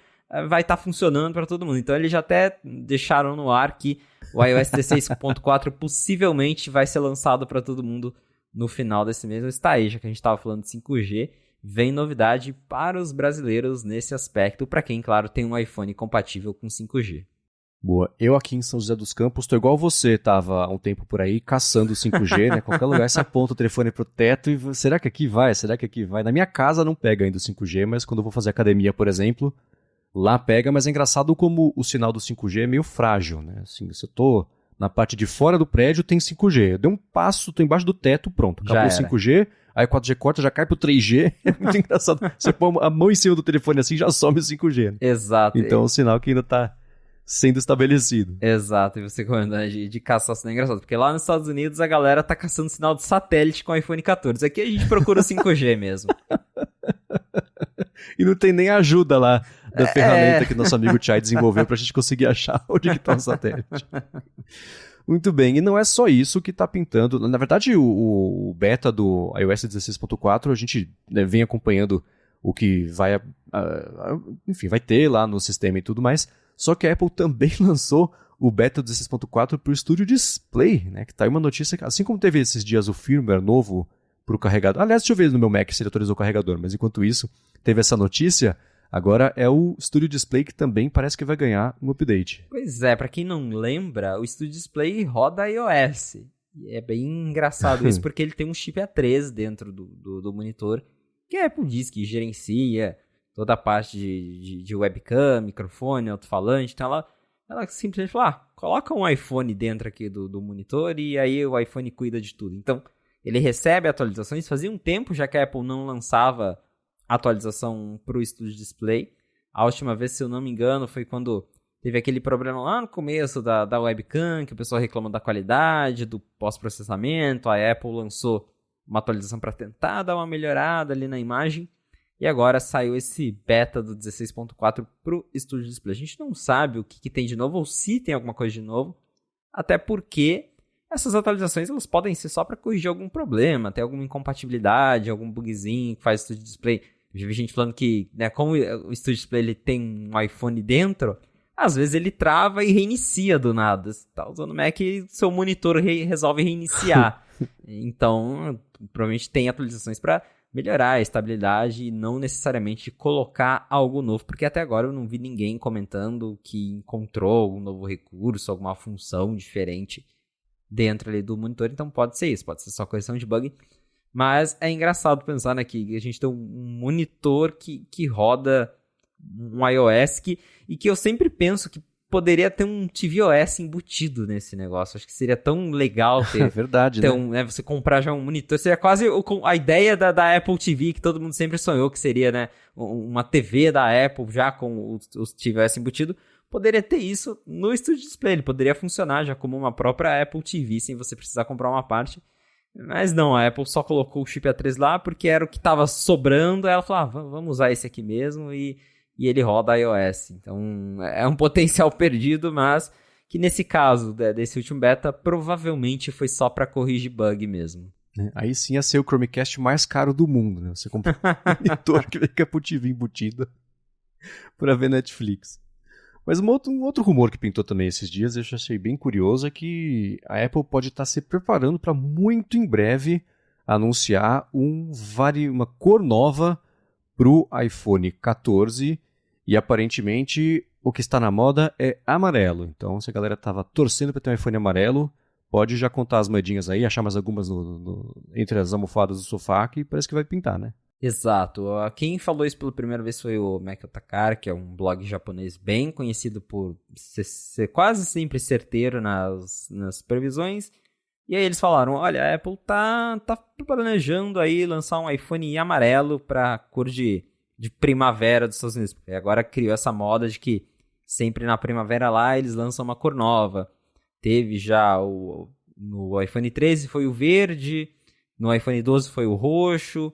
vai estar funcionando para todo mundo. Então eles já até deixaram no ar que o iOS 16.4 possivelmente vai ser lançado para todo mundo no final desse mês. Mas tá aí, já que a gente tava falando de 5G, vem novidade para os brasileiros nesse aspecto, para quem, claro, tem um iPhone compatível com 5G. Boa. Eu aqui em São José dos Campos, tô igual você, tava há um tempo por aí caçando 5G, né? Qualquer lugar você aponta o telefone pro teto e será que aqui vai? Será que aqui vai? Na minha casa não pega ainda o 5G, mas quando eu vou fazer academia, por exemplo, lá pega, mas é engraçado como o sinal do 5G é meio frágil, né? Assim, se eu tô na parte de fora do prédio, tem 5G. Eu dei um passo, tô embaixo do teto, pronto. Acabou o 5G, aí o 4G corta, já cai pro 3G. É muito engraçado. Você põe a mão em cima do telefone assim, já some o 5G. Né? Exato. Então é um sinal que ainda tá sendo estabelecido. Exato, e você comentando de caçar sinal é engraçado, porque lá nos Estados Unidos a galera tá caçando sinal de satélite com o iPhone 14. Aqui a gente procura o 5G mesmo. E não tem nem ajuda lá da ferramenta que nosso amigo Chai desenvolveu pra gente conseguir achar onde que tá o satélite. Muito bem, e não é só isso que está pintando. Na verdade, o beta do iOS 16.4, a gente vem acompanhando o que vai, enfim, vai ter lá no sistema e tudo mais. Só que a Apple também lançou o beta 16.4 para o Studio Display, né? Que tá aí uma notícia, assim como teve esses dias o firmware novo para o carregador. Aliás, deixa eu ver no meu Mac se ele atualizou o carregador, mas enquanto isso, teve essa notícia. Agora é o Studio Display que também parece que vai ganhar um update. Pois é, pra quem não lembra, o Studio Display roda iOS. E é bem engraçado isso, porque ele tem um chip A3 dentro do monitor, que a Apple diz que gerencia toda a parte de webcam, microfone, alto-falante. Então ela simplesmente fala, coloca um iPhone dentro aqui do monitor e aí o iPhone cuida de tudo. Então ele recebe atualizações. Fazia um tempo já que a Apple não lançava atualização para o Studio Display. A última vez, se eu não me engano, foi quando teve aquele problema lá no começo da webcam, que o pessoal reclamou da qualidade, do pós-processamento. A Apple lançou uma atualização para tentar dar uma melhorada ali na imagem. E agora saiu esse beta do 16.4 pro Studio Display. A gente não sabe o que tem de novo ou se tem alguma coisa de novo. Até porque essas atualizações elas podem ser só para corrigir algum problema, ter alguma incompatibilidade, algum bugzinho que faz o Studio Display. Eu já vi gente falando que, né, como o Studio Display ele tem um iPhone dentro, às vezes ele trava e reinicia do nada. Você tá usando o Mac e seu monitor resolve reiniciar. Então, provavelmente tem atualizações para melhorar a estabilidade e não necessariamente colocar algo novo, porque até agora eu não vi ninguém comentando que encontrou algum novo recurso, alguma função diferente dentro ali do monitor, então pode ser isso, pode ser só correção de bug, mas é engraçado pensar, né, que a gente tem um monitor que roda um iOS e que eu sempre penso que poderia ter um tvOS embutido nesse negócio. Acho que seria tão legal ter... É verdade, né? Né? Você comprar já um monitor. Seria quase a ideia da Apple TV, que todo mundo sempre sonhou que seria, né? Uma TV da Apple já com os tvOS embutido. Poderia ter isso no Studio Display. Ele poderia funcionar já como uma própria Apple TV, sem você precisar comprar uma parte. Mas não, a Apple só colocou o chip A3 lá porque era o que estava sobrando. Aí ela falou, vamos usar esse aqui mesmo e ele roda iOS. Então, é um potencial perdido, mas que nesse caso, desse último beta, provavelmente foi só para corrigir bug mesmo. Aí sim ia ser o Chromecast mais caro do mundo, né? Você compra um monitor que vem com a Apple TV embutida para ver Netflix. Mas um outro rumor que pintou também esses dias, eu já achei bem curioso, é que a Apple pode estar se preparando para muito em breve anunciar uma cor nova para o iPhone 14 e aparentemente o que está na moda é amarelo. Então se a galera estava torcendo para ter um iPhone amarelo, pode já contar as moedinhas aí, achar mais algumas entre as almofadas do sofá que parece que vai pintar, né? Exato. Quem falou isso pela primeira vez foi o Mac Otakar, que é um blog japonês bem conhecido por ser quase sempre certeiro nas previsões. E aí eles falaram, olha, a Apple tá planejando aí lançar um iPhone amarelo para cor de primavera dos Estados Unidos. Porque agora criou essa moda de que sempre na primavera lá eles lançam uma cor nova. Teve já no iPhone 13 foi o verde, no iPhone 12 foi o roxo,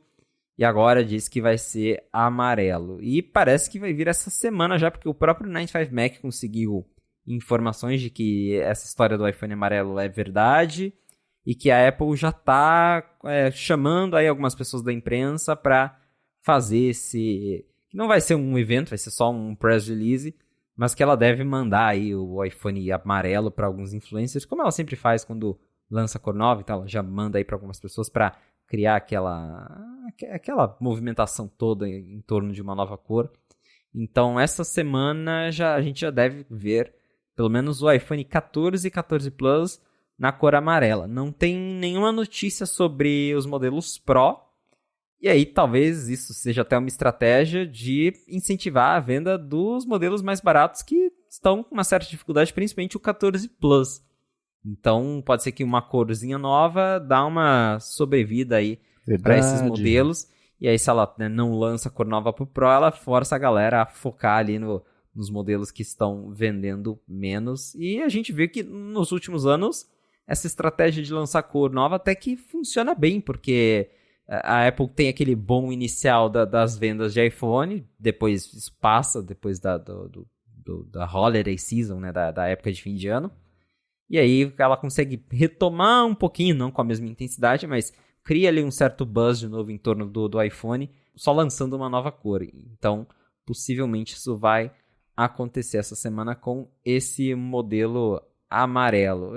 e agora diz que vai ser amarelo. E parece que vai vir essa semana já, porque o próprio 95Mac conseguiu informações de que essa história do iPhone amarelo é verdade e que a Apple já está chamando aí algumas pessoas da imprensa para fazer que não vai ser um evento, vai ser só um press release, mas que ela deve mandar aí o iPhone amarelo para alguns influencers, como ela sempre faz quando lança cor nova, então ela já manda aí para algumas pessoas para criar aquela movimentação toda em torno de uma nova cor. Então essa semana a gente já deve ver pelo menos o iPhone 14 e 14 Plus na cor amarela. Não tem nenhuma notícia sobre os modelos Pro. E aí talvez isso seja até uma estratégia de incentivar a venda dos modelos mais baratos que estão com uma certa dificuldade, principalmente o 14 Plus. Então pode ser que uma corzinha nova dá uma sobrevida aí para esses modelos. E aí se ela não lança cor nova pro Pro, ela força a galera a focar ali nos modelos que estão vendendo menos. E a gente vê que nos últimos anos essa estratégia de lançar cor nova até que funciona bem, porque a Apple tem aquele boom inicial das vendas de iPhone, depois isso passa, depois da holiday season, né, da época de fim de ano. E aí ela consegue retomar um pouquinho, não com a mesma intensidade, mas cria ali um certo buzz de novo em torno do iPhone, só lançando uma nova cor. Então, possivelmente isso vai acontecer essa semana com esse modelo amarelo.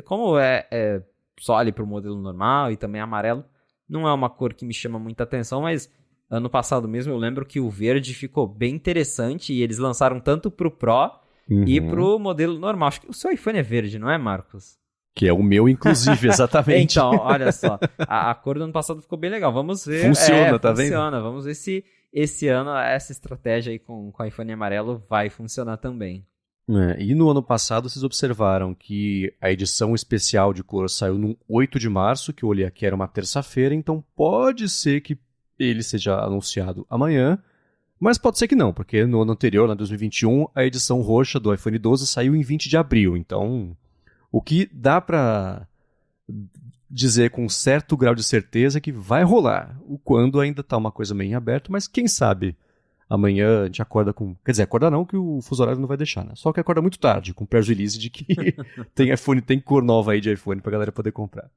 Como é só ali para o modelo normal e também amarelo, não é uma cor que me chama muita atenção, mas ano passado mesmo eu lembro que o verde ficou bem interessante e eles lançaram tanto para o Pro e para o modelo normal. Acho que o seu iPhone é verde, não é, Marcos? Que é o meu, inclusive, exatamente. Então, olha só, a cor do ano passado ficou bem legal. Vamos ver. Funciona, tá vendo? Funciona. Vamos ver se esse ano essa estratégia aí com o iPhone amarelo vai funcionar também. E no ano passado vocês observaram que a edição especial de cor saiu no 8 de março, que eu olhei aqui era uma terça-feira, então pode ser que ele seja anunciado amanhã, Mas pode ser que não, porque no ano anterior, em 2021, a edição roxa do iPhone 12 saiu em 20 de abril. Então, o que dá pra dizer com um certo grau de certeza é que vai rolar. O quando ainda tá uma coisa meio em aberto, mas quem sabe amanhã a gente acorda com... Quer dizer, acorda não, que o fuso horário não vai deixar, né? Só que acorda muito tarde, com press release de que tem cor nova aí de iPhone pra galera poder comprar.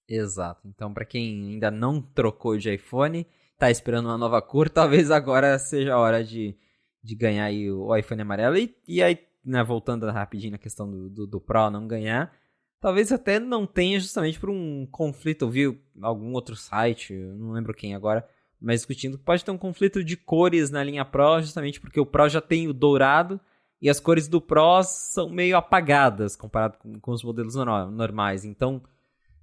Exato. Então, pra quem ainda não trocou de iPhone, tá esperando uma nova cor, talvez agora seja a hora de ganhar aí o iPhone amarelo. E aí, né, voltando rapidinho na questão do Pro não ganhar, talvez até não tenha justamente por um conflito. Eu vi algum outro site, eu não lembro quem agora, mas discutindo que pode ter um conflito de cores na linha Pro, justamente porque o Pro já tem o dourado e as cores do Pro são meio apagadas comparado com os modelos normais. Então,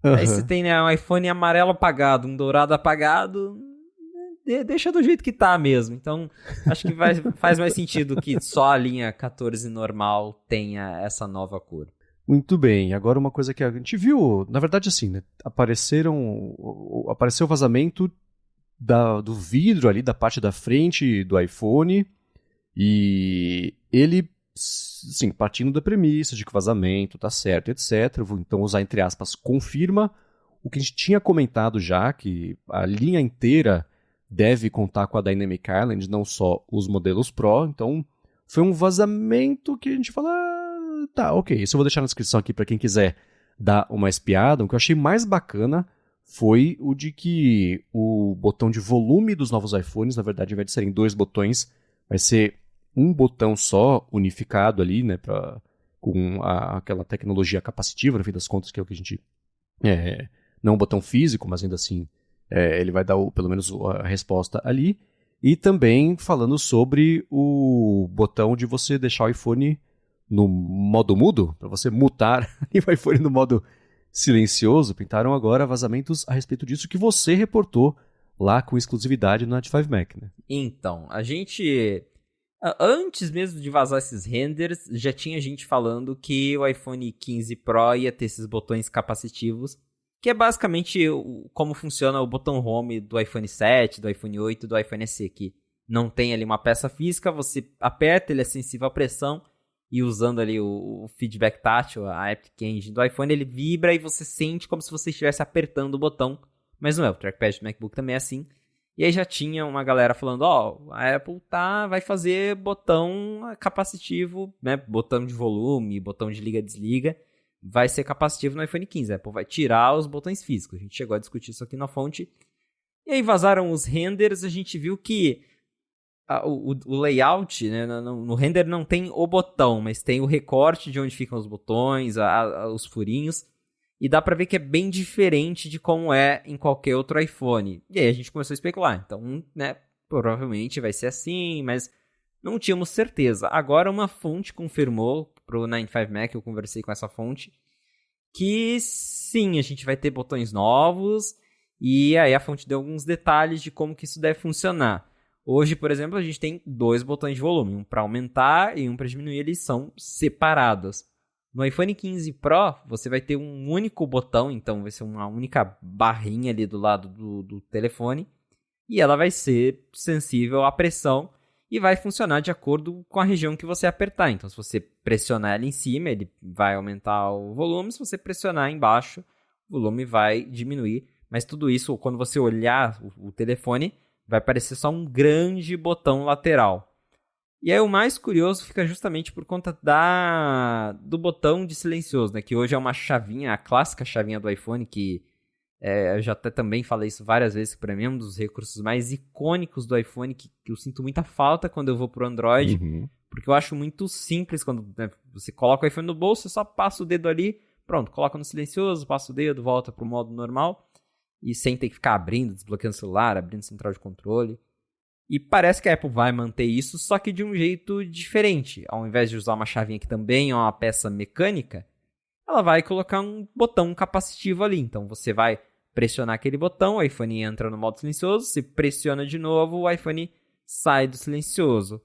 aí se tem, né, um iPhone amarelo apagado, um dourado apagado, deixa do jeito que tá mesmo. Então, acho que faz mais sentido que só a linha 14 normal tenha essa nova cor. Muito bem, agora uma coisa que a gente viu, na verdade assim, né, apareceu o vazamento do vidro ali, da parte da frente do iPhone, e ele, sim, partindo da premissa de que o vazamento tá certo, etc, vou então usar entre aspas, confirma o que a gente tinha comentado já, que a linha inteira deve contar com a Dynamic Island, não só os modelos Pro, então foi um vazamento que a gente fala... Tá, ok. Isso eu vou deixar na descrição aqui para quem quiser dar uma espiada. O que eu achei mais bacana foi o de que o botão de volume dos novos iPhones, na verdade, ao invés de serem 2 botões, vai ser um botão só, unificado ali, né, com aquela tecnologia capacitiva, no fim das contas, que é o que a gente... não um botão físico, mas ainda assim ele vai dar pelo menos a resposta ali. E também falando sobre o botão de você deixar o iPhone no modo mudo, para você mutar o iPhone no modo silencioso. Pintaram agora vazamentos a respeito disso que você reportou lá com exclusividade no 95Mac, né? Então, a gente... Antes mesmo de vazar esses renders, já tinha gente falando que o iPhone 15 Pro ia ter esses botões capacitivos, que é basicamente como funciona o botão home do iPhone 7, do iPhone 8 e do iPhone SE, que não tem ali uma peça física, você aperta, ele é sensível à pressão, e usando ali o feedback tátil, a Epic Engine do iPhone, ele vibra e você sente como se você estivesse apertando o botão. Mas não é, o trackpad do MacBook também é assim. E aí já tinha uma galera falando, a Apple vai fazer botão capacitivo, né, botão de volume, botão de liga-desliga, vai ser capacitivo no iPhone 15. A Apple vai tirar os botões físicos. A gente chegou a discutir isso aqui na fonte. E aí vazaram os renders, a gente viu que o layout, né, no render não tem o botão, mas tem o recorte de onde ficam os botões, os furinhos, e dá pra ver que é bem diferente de como é em qualquer outro iPhone. E aí a gente começou a especular, então, né, provavelmente vai ser assim, mas não tínhamos certeza. Agora uma fonte confirmou pro 95Mac, eu conversei com essa fonte, que sim, a gente vai ter botões novos, e aí a fonte deu alguns detalhes de como que isso deve funcionar. Hoje, por exemplo, a gente tem 2 botões de volume, um para aumentar e um para diminuir, eles são separados. No iPhone 15 Pro, você vai ter um único botão, então vai ser uma única barrinha ali do lado do telefone, e ela vai ser sensível à pressão e vai funcionar de acordo com a região que você apertar. Então, se você pressionar ela em cima, ele vai aumentar o volume, se você pressionar embaixo, o volume vai diminuir. Mas tudo isso, quando você olhar o telefone, vai parecer só um grande botão lateral. E aí o mais curioso fica justamente por conta do botão de silencioso, né? Que hoje é uma chavinha, a clássica chavinha do iPhone, que eu já até também falei isso várias vezes, que para mim é um dos recursos mais icônicos do iPhone, que eu sinto muita falta quando eu vou pro Android, porque eu acho muito simples quando, né, você coloca o iPhone no bolso, você só passa o dedo ali, pronto, coloca no silencioso, passa o dedo, volta pro modo normal, e sem ter que ficar abrindo, desbloqueando o celular, abrindo central de controle. E parece que a Apple vai manter isso, só que de um jeito diferente. Ao invés de usar uma chavinha que também é uma peça mecânica, ela vai colocar um botão capacitivo ali. Então você vai pressionar aquele botão, o iPhone entra no modo silencioso, você pressiona de novo, o iPhone sai do silencioso.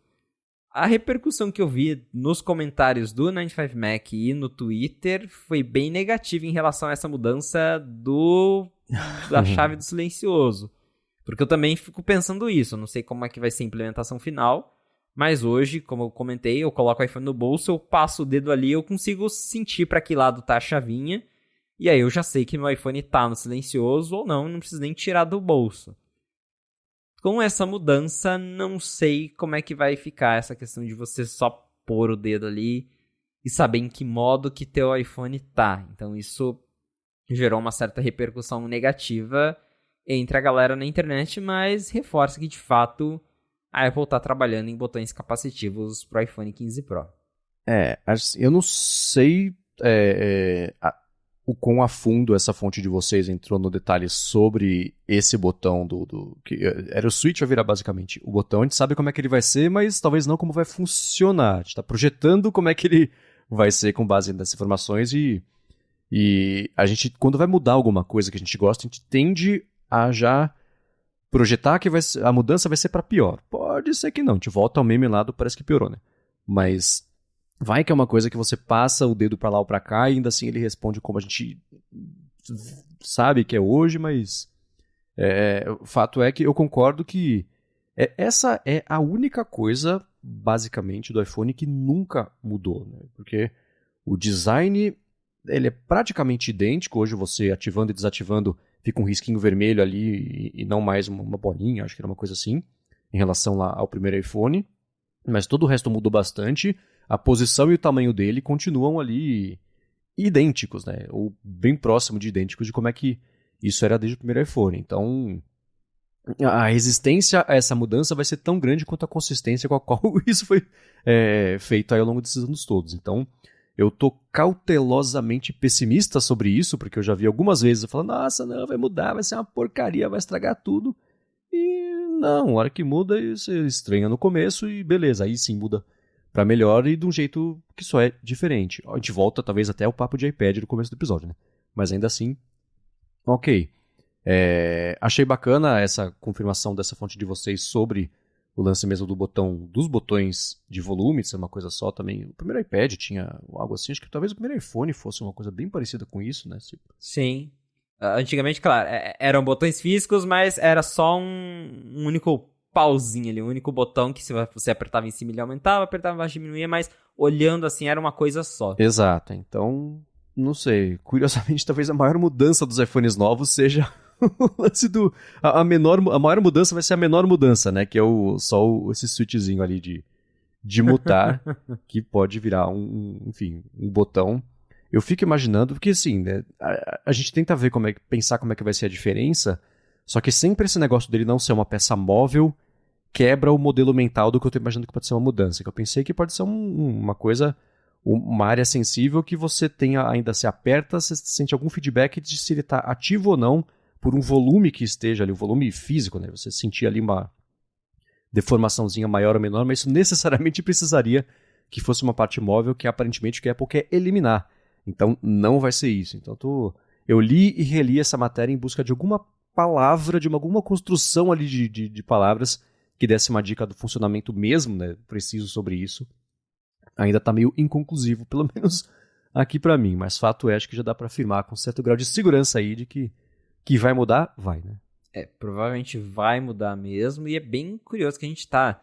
A repercussão que eu vi nos comentários do 95Mac e no Twitter foi bem negativa em relação a essa mudança da chave do silencioso. Porque eu também fico pensando isso, eu não sei como é que vai ser a implementação final, mas hoje, como eu comentei, eu coloco o iPhone no bolso, eu passo o dedo ali, eu consigo sentir para que lado tá a chavinha, e aí eu já sei que meu iPhone tá no silencioso ou não preciso nem tirar do bolso. Com essa mudança, não sei como é que vai ficar essa questão de você só pôr o dedo ali e saber em que modo que teu iPhone tá. Então isso gerou uma certa repercussão negativa entre a galera na internet, mas reforça que de fato a Apple tá trabalhando em botões capacitivos pro iPhone 15 Pro. Eu não sei o quão a fundo essa fonte de vocês entrou no detalhe sobre esse botão que era o switch vai virar basicamente o botão. A gente sabe como é que ele vai ser, mas talvez não como vai funcionar. A gente está projetando como é que ele vai ser com base nessas informações e a gente, quando vai mudar alguma coisa que a gente gosta, a gente tende a já projetar que a mudança vai ser para pior. Pode ser que não, a gente volta ao meme lá do parece que piorou, né? Mas vai que é uma coisa que você passa o dedo para lá ou para cá e ainda assim ele responde como a gente sabe que é hoje, mas o fato é que eu concordo que essa é a única coisa, basicamente, do iPhone que nunca mudou, né? Porque o design ele é praticamente idêntico. Hoje você ativando e desativando fica um risquinho vermelho ali e não mais uma bolinha, acho que era uma coisa assim, em relação lá ao primeiro iPhone. Mas todo o resto mudou bastante. A posição e o tamanho dele continuam ali idênticos, né? Ou bem próximo de idênticos de como é que isso era desde o primeiro iPhone. Então, a resistência a essa mudança vai ser tão grande quanto a consistência com a qual isso foi feito aí ao longo desses anos todos. Então, eu tô cautelosamente pessimista sobre isso, porque eu já vi algumas vezes eu falando, nossa, não, vai mudar, vai ser uma porcaria, vai estragar tudo. E não, a hora que muda, você estranha no começo e beleza, aí sim muda para melhor e de um jeito que só é diferente. A gente volta talvez até o papo de iPad no começo do episódio, né? Mas ainda assim, ok. Achei bacana essa confirmação dessa fonte de vocês sobre o lance mesmo dos botões de volume, ser uma coisa só também. O primeiro iPad tinha algo assim, acho que talvez o primeiro iPhone fosse uma coisa bem parecida com isso, né? Sim. Antigamente, claro, eram botões físicos, mas era só um único pauzinho ali, um único botão que se você apertava em cima ele aumentava, apertava embaixo diminuía, mas olhando assim era uma coisa só. Exato, então, não sei, curiosamente talvez a maior mudança dos iPhones novos seja o lance a maior mudança vai ser a menor mudança, né, que é só esse switchzinho ali de mutar, que pode virar um botão. Eu fico imaginando, porque assim, né, a gente tenta ver pensar como é que vai ser a diferença, só que sempre esse negócio dele não ser uma peça móvel quebra o modelo mental do que eu estou imaginando que pode ser uma mudança. Que eu pensei que pode ser uma coisa, uma área sensível que você tenha ainda se aperta, você sente algum feedback de se ele está ativo ou não por um volume que esteja ali, o volume físico, né? Você sentir ali uma deformaçãozinha maior ou menor, mas isso necessariamente precisaria que fosse uma parte móvel que aparentemente que a Apple quer eliminar. Então não vai ser isso. Então eu li e reli essa matéria em busca de alguma palavra, de alguma construção ali de palavras que desse uma dica do funcionamento mesmo, né, preciso sobre isso. Ainda está meio inconclusivo, pelo menos aqui para mim, mas fato é, acho que já dá para afirmar com certo grau de segurança aí de que vai mudar, vai, né? Provavelmente vai mudar mesmo, e é bem curioso que a gente tá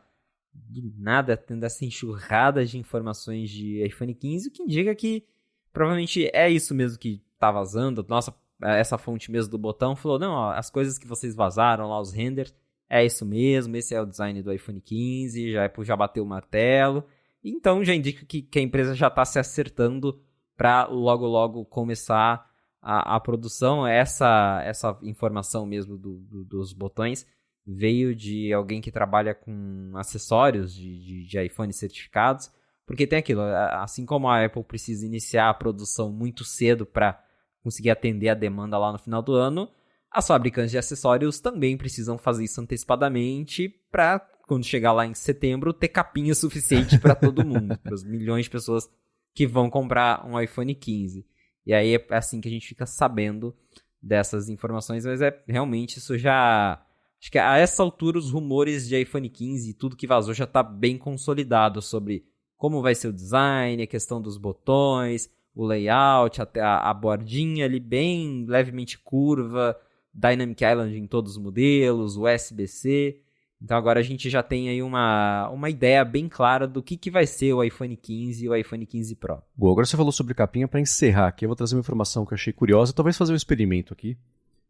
do nada tendo essa enxurrada de informações de iPhone 15, o que indica que provavelmente é isso mesmo que tá vazando. Nossa, essa fonte mesmo do botão falou, não, ó, as coisas que vocês vazaram lá, os renders, é isso mesmo, esse é o design do iPhone 15, a Apple já bateu o martelo, então já indica que a empresa já está se acertando para logo começar a produção. Essa informação mesmo dos botões veio de alguém que trabalha com acessórios de iPhone certificados, porque tem aquilo, assim como a Apple precisa iniciar a produção muito cedo para conseguir atender a demanda lá no final do ano, as fabricantes de acessórios também precisam fazer isso antecipadamente para, quando chegar lá em setembro, ter capinha suficiente para todo mundo, para os milhões de pessoas que vão comprar um iPhone 15. E aí é assim que a gente fica sabendo dessas informações, mas realmente isso já... Acho que a essa altura os rumores de iPhone 15 e tudo que vazou já está bem consolidado sobre como vai ser o design, a questão dos botões, o layout, a bordinha ali bem levemente curva, Dynamic Island em todos os modelos, USB-C. Então agora a gente já tem aí uma ideia bem clara do que vai ser o iPhone 15 e o iPhone 15 Pro. Boa, agora você falou sobre capinha, para encerrar aqui, eu vou trazer uma informação que eu achei curiosa, talvez fazer um experimento aqui,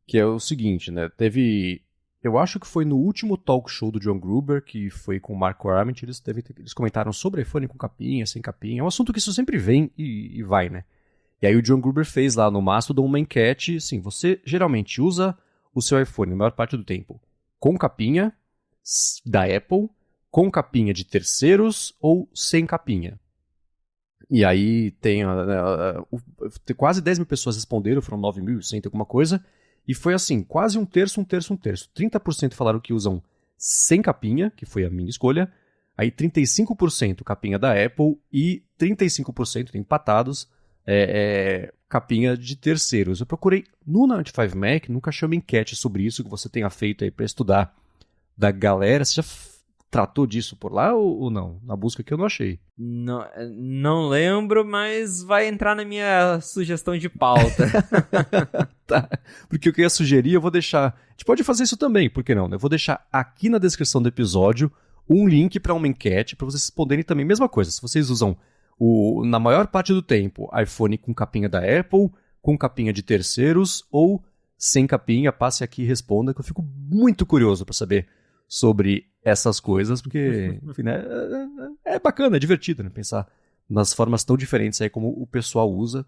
que é o seguinte, né, eu acho que foi no último talk show do John Gruber, que foi com o Marco Arment, eles comentaram sobre iPhone com capinha, sem capinha, é um assunto que isso sempre vem e vai, né. E aí o John Gruber fez lá no Mastodon uma enquete, assim, você geralmente usa o seu iPhone, na maior parte do tempo, com capinha da Apple, com capinha de terceiros ou sem capinha. E aí tem quase 10 mil pessoas responderam, foram 9.100 alguma coisa, e foi assim, quase um terço. 30% falaram que usam sem capinha, que foi a minha escolha, aí 35% capinha da Apple e 35% empatados, capinha de terceiros. Eu procurei no 95 Mac, nunca achei uma enquete sobre isso que você tenha feito aí para estudar da galera. Você já tratou disso por lá ou não? Na busca que eu não achei. Não lembro, mas vai entrar na minha sugestão de pauta. Tá, porque o que eu ia sugerir, eu vou deixar... A gente pode fazer isso também, por que não? Eu vou deixar aqui na descrição do episódio um link para uma enquete, para vocês responderem também. Mesma coisa, se vocês usam, na maior parte do tempo, iPhone com capinha da Apple, com capinha de terceiros ou sem capinha, passe aqui e responda, que eu fico muito curioso para saber sobre essas coisas, porque, enfim, né, é bacana, é divertido, né, pensar nas formas tão diferentes aí como o pessoal usa.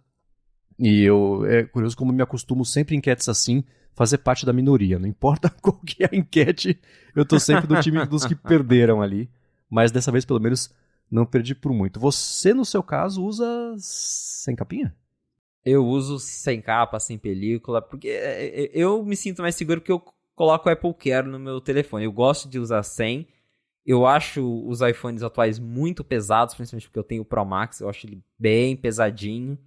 E é curioso como eu me acostumo sempre em enquetes assim, fazer parte da minoria. Não importa qual que é a enquete, eu tô sempre do time dos que perderam ali. Mas dessa vez, pelo menos, não perdi por muito. Você, no seu caso, usa sem capinha? Eu uso sem capa, sem película, porque eu me sinto mais seguro porque eu coloco o Apple Care no meu telefone. Eu gosto de usar sem. Eu acho os iPhones atuais muito pesados, principalmente porque eu tenho o Pro Max. Eu acho ele bem pesadinho.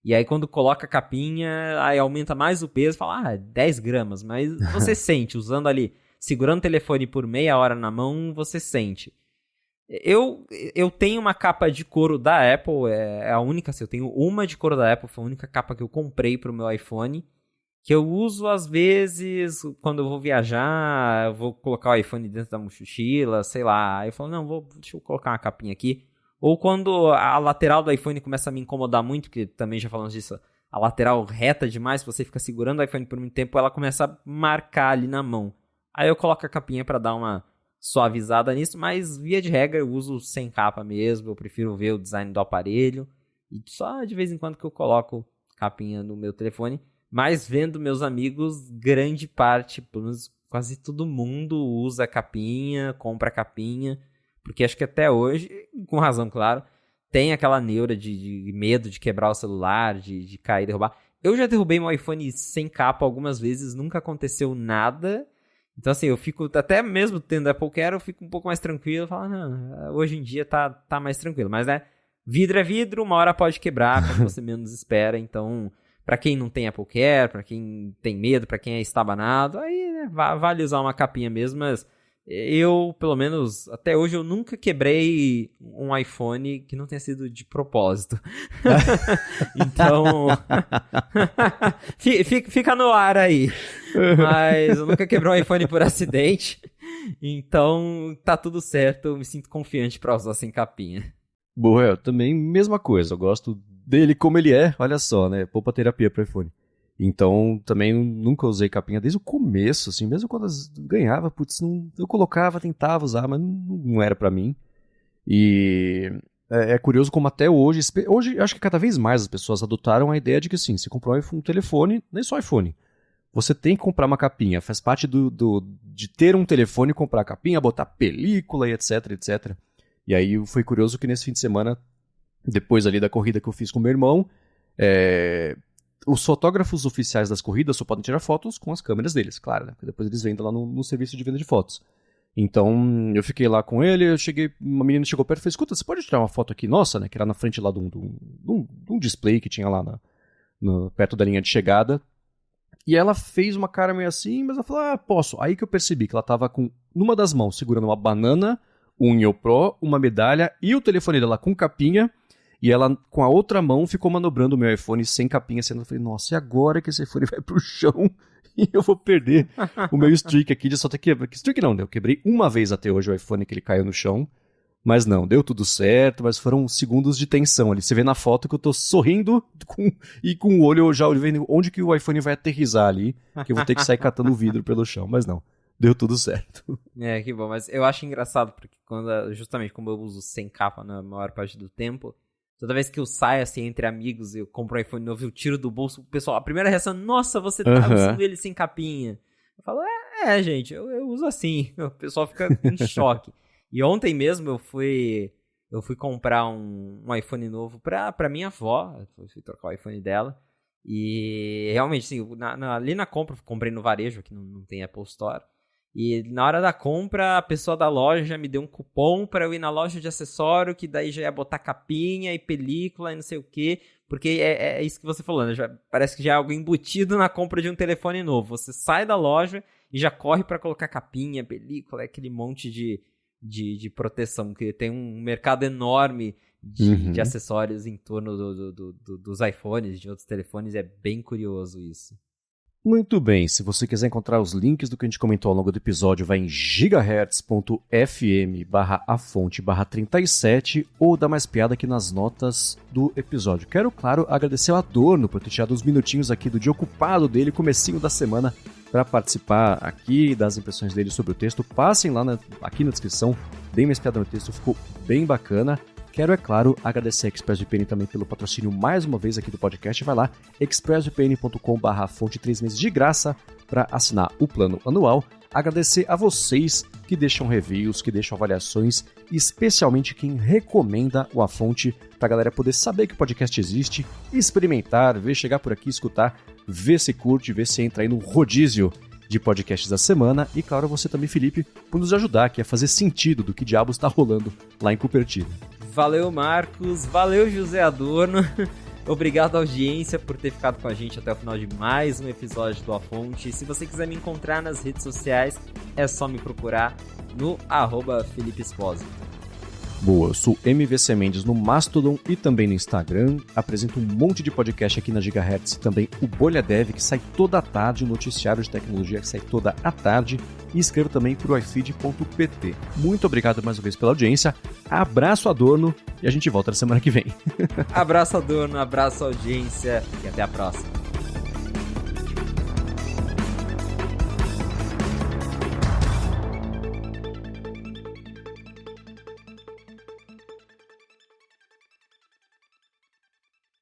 E aí quando coloca a capinha, aí aumenta mais o peso. Fala, 10 gramas. Mas você sente, usando ali, segurando o telefone por meia hora na mão, você sente. Eu tenho uma capa de couro da Apple, é a única, assim, eu tenho uma de couro da Apple, foi a única capa que eu comprei pro meu iPhone, que eu uso às vezes, quando eu vou viajar, eu vou colocar o iPhone dentro da mochila, sei lá, aí eu falo, não, deixa eu colocar uma capinha aqui. Ou quando a lateral do iPhone começa a me incomodar muito, que também já falamos disso, a lateral reta demais, você fica segurando o iPhone por muito tempo, ela começa a marcar ali na mão. Aí eu coloco a capinha para dar uma suavizada nisso, mas via de regra eu uso sem capa mesmo, eu prefiro ver o design do aparelho, e só de vez em quando que eu coloco capinha no meu telefone, mas vendo meus amigos, grande parte, pelo menos quase todo mundo usa capinha, compra capinha, porque acho que até hoje, com razão, claro, tem aquela neura de medo de quebrar o celular, de cair e derrubar. Eu já derrubei meu iPhone sem capa algumas vezes, nunca aconteceu nada. Então, assim, eu fico, até mesmo tendo Apple Care, eu fico um pouco mais tranquilo. Falo, não, hoje em dia tá mais tranquilo. Mas, né, vidro é vidro, uma hora pode quebrar quando você menos espera. Então, pra quem não tem Apple Care, pra quem tem medo, pra quem é estabanado, aí, né, vale usar uma capinha mesmo. Mas eu, pelo menos, até hoje, eu nunca quebrei um iPhone que não tenha sido de propósito. Então, fica no ar aí. Mas eu nunca quebrei um iPhone por acidente. Então, tá tudo certo. Eu me sinto confiante pra usar sem capinha. Boa, eu também, mesma coisa. Eu gosto dele como ele é. Olha só, né? Poupa terapia pro iPhone. Então, também nunca usei capinha desde o começo, assim, mesmo quando eu ganhava, putz, eu colocava, tentava usar, mas não era pra mim. E é curioso como até hoje acho que cada vez mais as pessoas adotaram a ideia de que, assim, você comprou um telefone, nem só iPhone, você tem que comprar uma capinha, faz parte de ter um telefone, comprar a capinha, botar película e etc, etc. E aí foi curioso que nesse fim de semana, depois ali da corrida que eu fiz com meu irmão, os fotógrafos oficiais das corridas só podem tirar fotos com as câmeras deles, claro, né? Porque depois eles vendem lá no serviço de venda de fotos. Então, eu fiquei lá com ele, uma menina chegou perto e falou, escuta, você pode tirar uma foto aqui nossa, né? Que era na frente lá de um display que tinha lá perto da linha de chegada. E ela fez uma cara meio assim, mas ela falou, posso. Aí que eu percebi que ela tava numa das mãos, segurando uma banana, um Neo Pro, uma medalha e o telefone dela com capinha. E ela, com a outra mão, ficou manobrando o meu iPhone sem capinha. Assim, eu falei, nossa, e agora que esse iPhone vai pro chão E eu vou perder o meu streak aqui de só ter quebrado. Streak não, eu quebrei uma vez até hoje o iPhone que ele caiu no chão. Mas não, deu tudo certo, mas foram segundos de tensão ali. Você vê na foto que eu tô sorrindo e com o olho já vendo onde que o iPhone vai aterrissar ali, que eu vou ter que sair catando o vidro pelo chão, mas não. Deu tudo certo. Que bom, mas eu acho engraçado, porque justamente como eu uso sem capa na maior parte do tempo, toda vez que eu saio assim entre amigos e eu compro um iPhone novo, eu tiro do bolso, o pessoal, a primeira reação, nossa, você tá usando ele sem capinha. Eu falo, gente, eu uso assim. O pessoal fica em choque. E ontem mesmo eu fui comprar um iPhone novo pra minha avó, eu fui trocar o iPhone dela, e realmente, assim, ali na compra, comprei no varejo, aqui não tem Apple Store, e na hora da compra, a pessoa da loja já me deu um cupom pra eu ir na loja de acessório, que daí já ia botar capinha e película e não sei o quê, porque é isso que você falou, né? Parece que já é algo embutido na compra de um telefone novo. Você sai da loja e já corre pra colocar capinha, película, aquele monte de proteção, que tem um mercado enorme de acessórios em torno dos iPhones, de outros telefones, é bem curioso isso. Muito bem, se você quiser encontrar os links do que a gente comentou ao longo do episódio, vai em gigahertz.fm/afonte/37 ou dá mais piada aqui nas notas do episódio. Quero, claro, agradecer ao Adorno por ter tirado uns minutinhos aqui do dia ocupado dele, comecinho da semana, para participar aqui das impressões dele sobre o texto. Passem lá aqui na descrição, deem mais piada no texto, ficou bem bacana. Quero, é claro, agradecer a ExpressVPN também pelo patrocínio mais uma vez aqui do podcast. Vai lá, expressvpn.com/fonte 3 meses de graça para assinar o plano anual. Agradecer a vocês que deixam reviews, que deixam avaliações, e especialmente quem recomenda o A Fonte para a galera poder saber que o podcast existe, experimentar, ver, chegar por aqui, escutar, ver se curte, ver se entra aí no rodízio de podcasts da semana. E claro, você também, Felipe, por nos ajudar aqui a fazer sentido do que diabos está rolando lá em Cupertino. Valeu, Marcos. Valeu, José Adorno. Obrigado, audiência, por ter ficado com a gente até o final de mais um episódio do A Fonte. Se você quiser me encontrar nas redes sociais, é só me procurar no @Felipe Espósito. Boa, eu sou MVC Mendes no Mastodon e também no Instagram. Apresento um monte de podcast aqui na Gigahertz e também o Bolha Dev, que sai toda a tarde, o noticiário de tecnologia que sai toda a tarde. E escrevo também para o ifeed.pt. Muito obrigado mais uma vez pela audiência. Abraço, Adorno, e a gente volta na semana que vem. Abraço, Adorno, abraço, audiência, e até a próxima.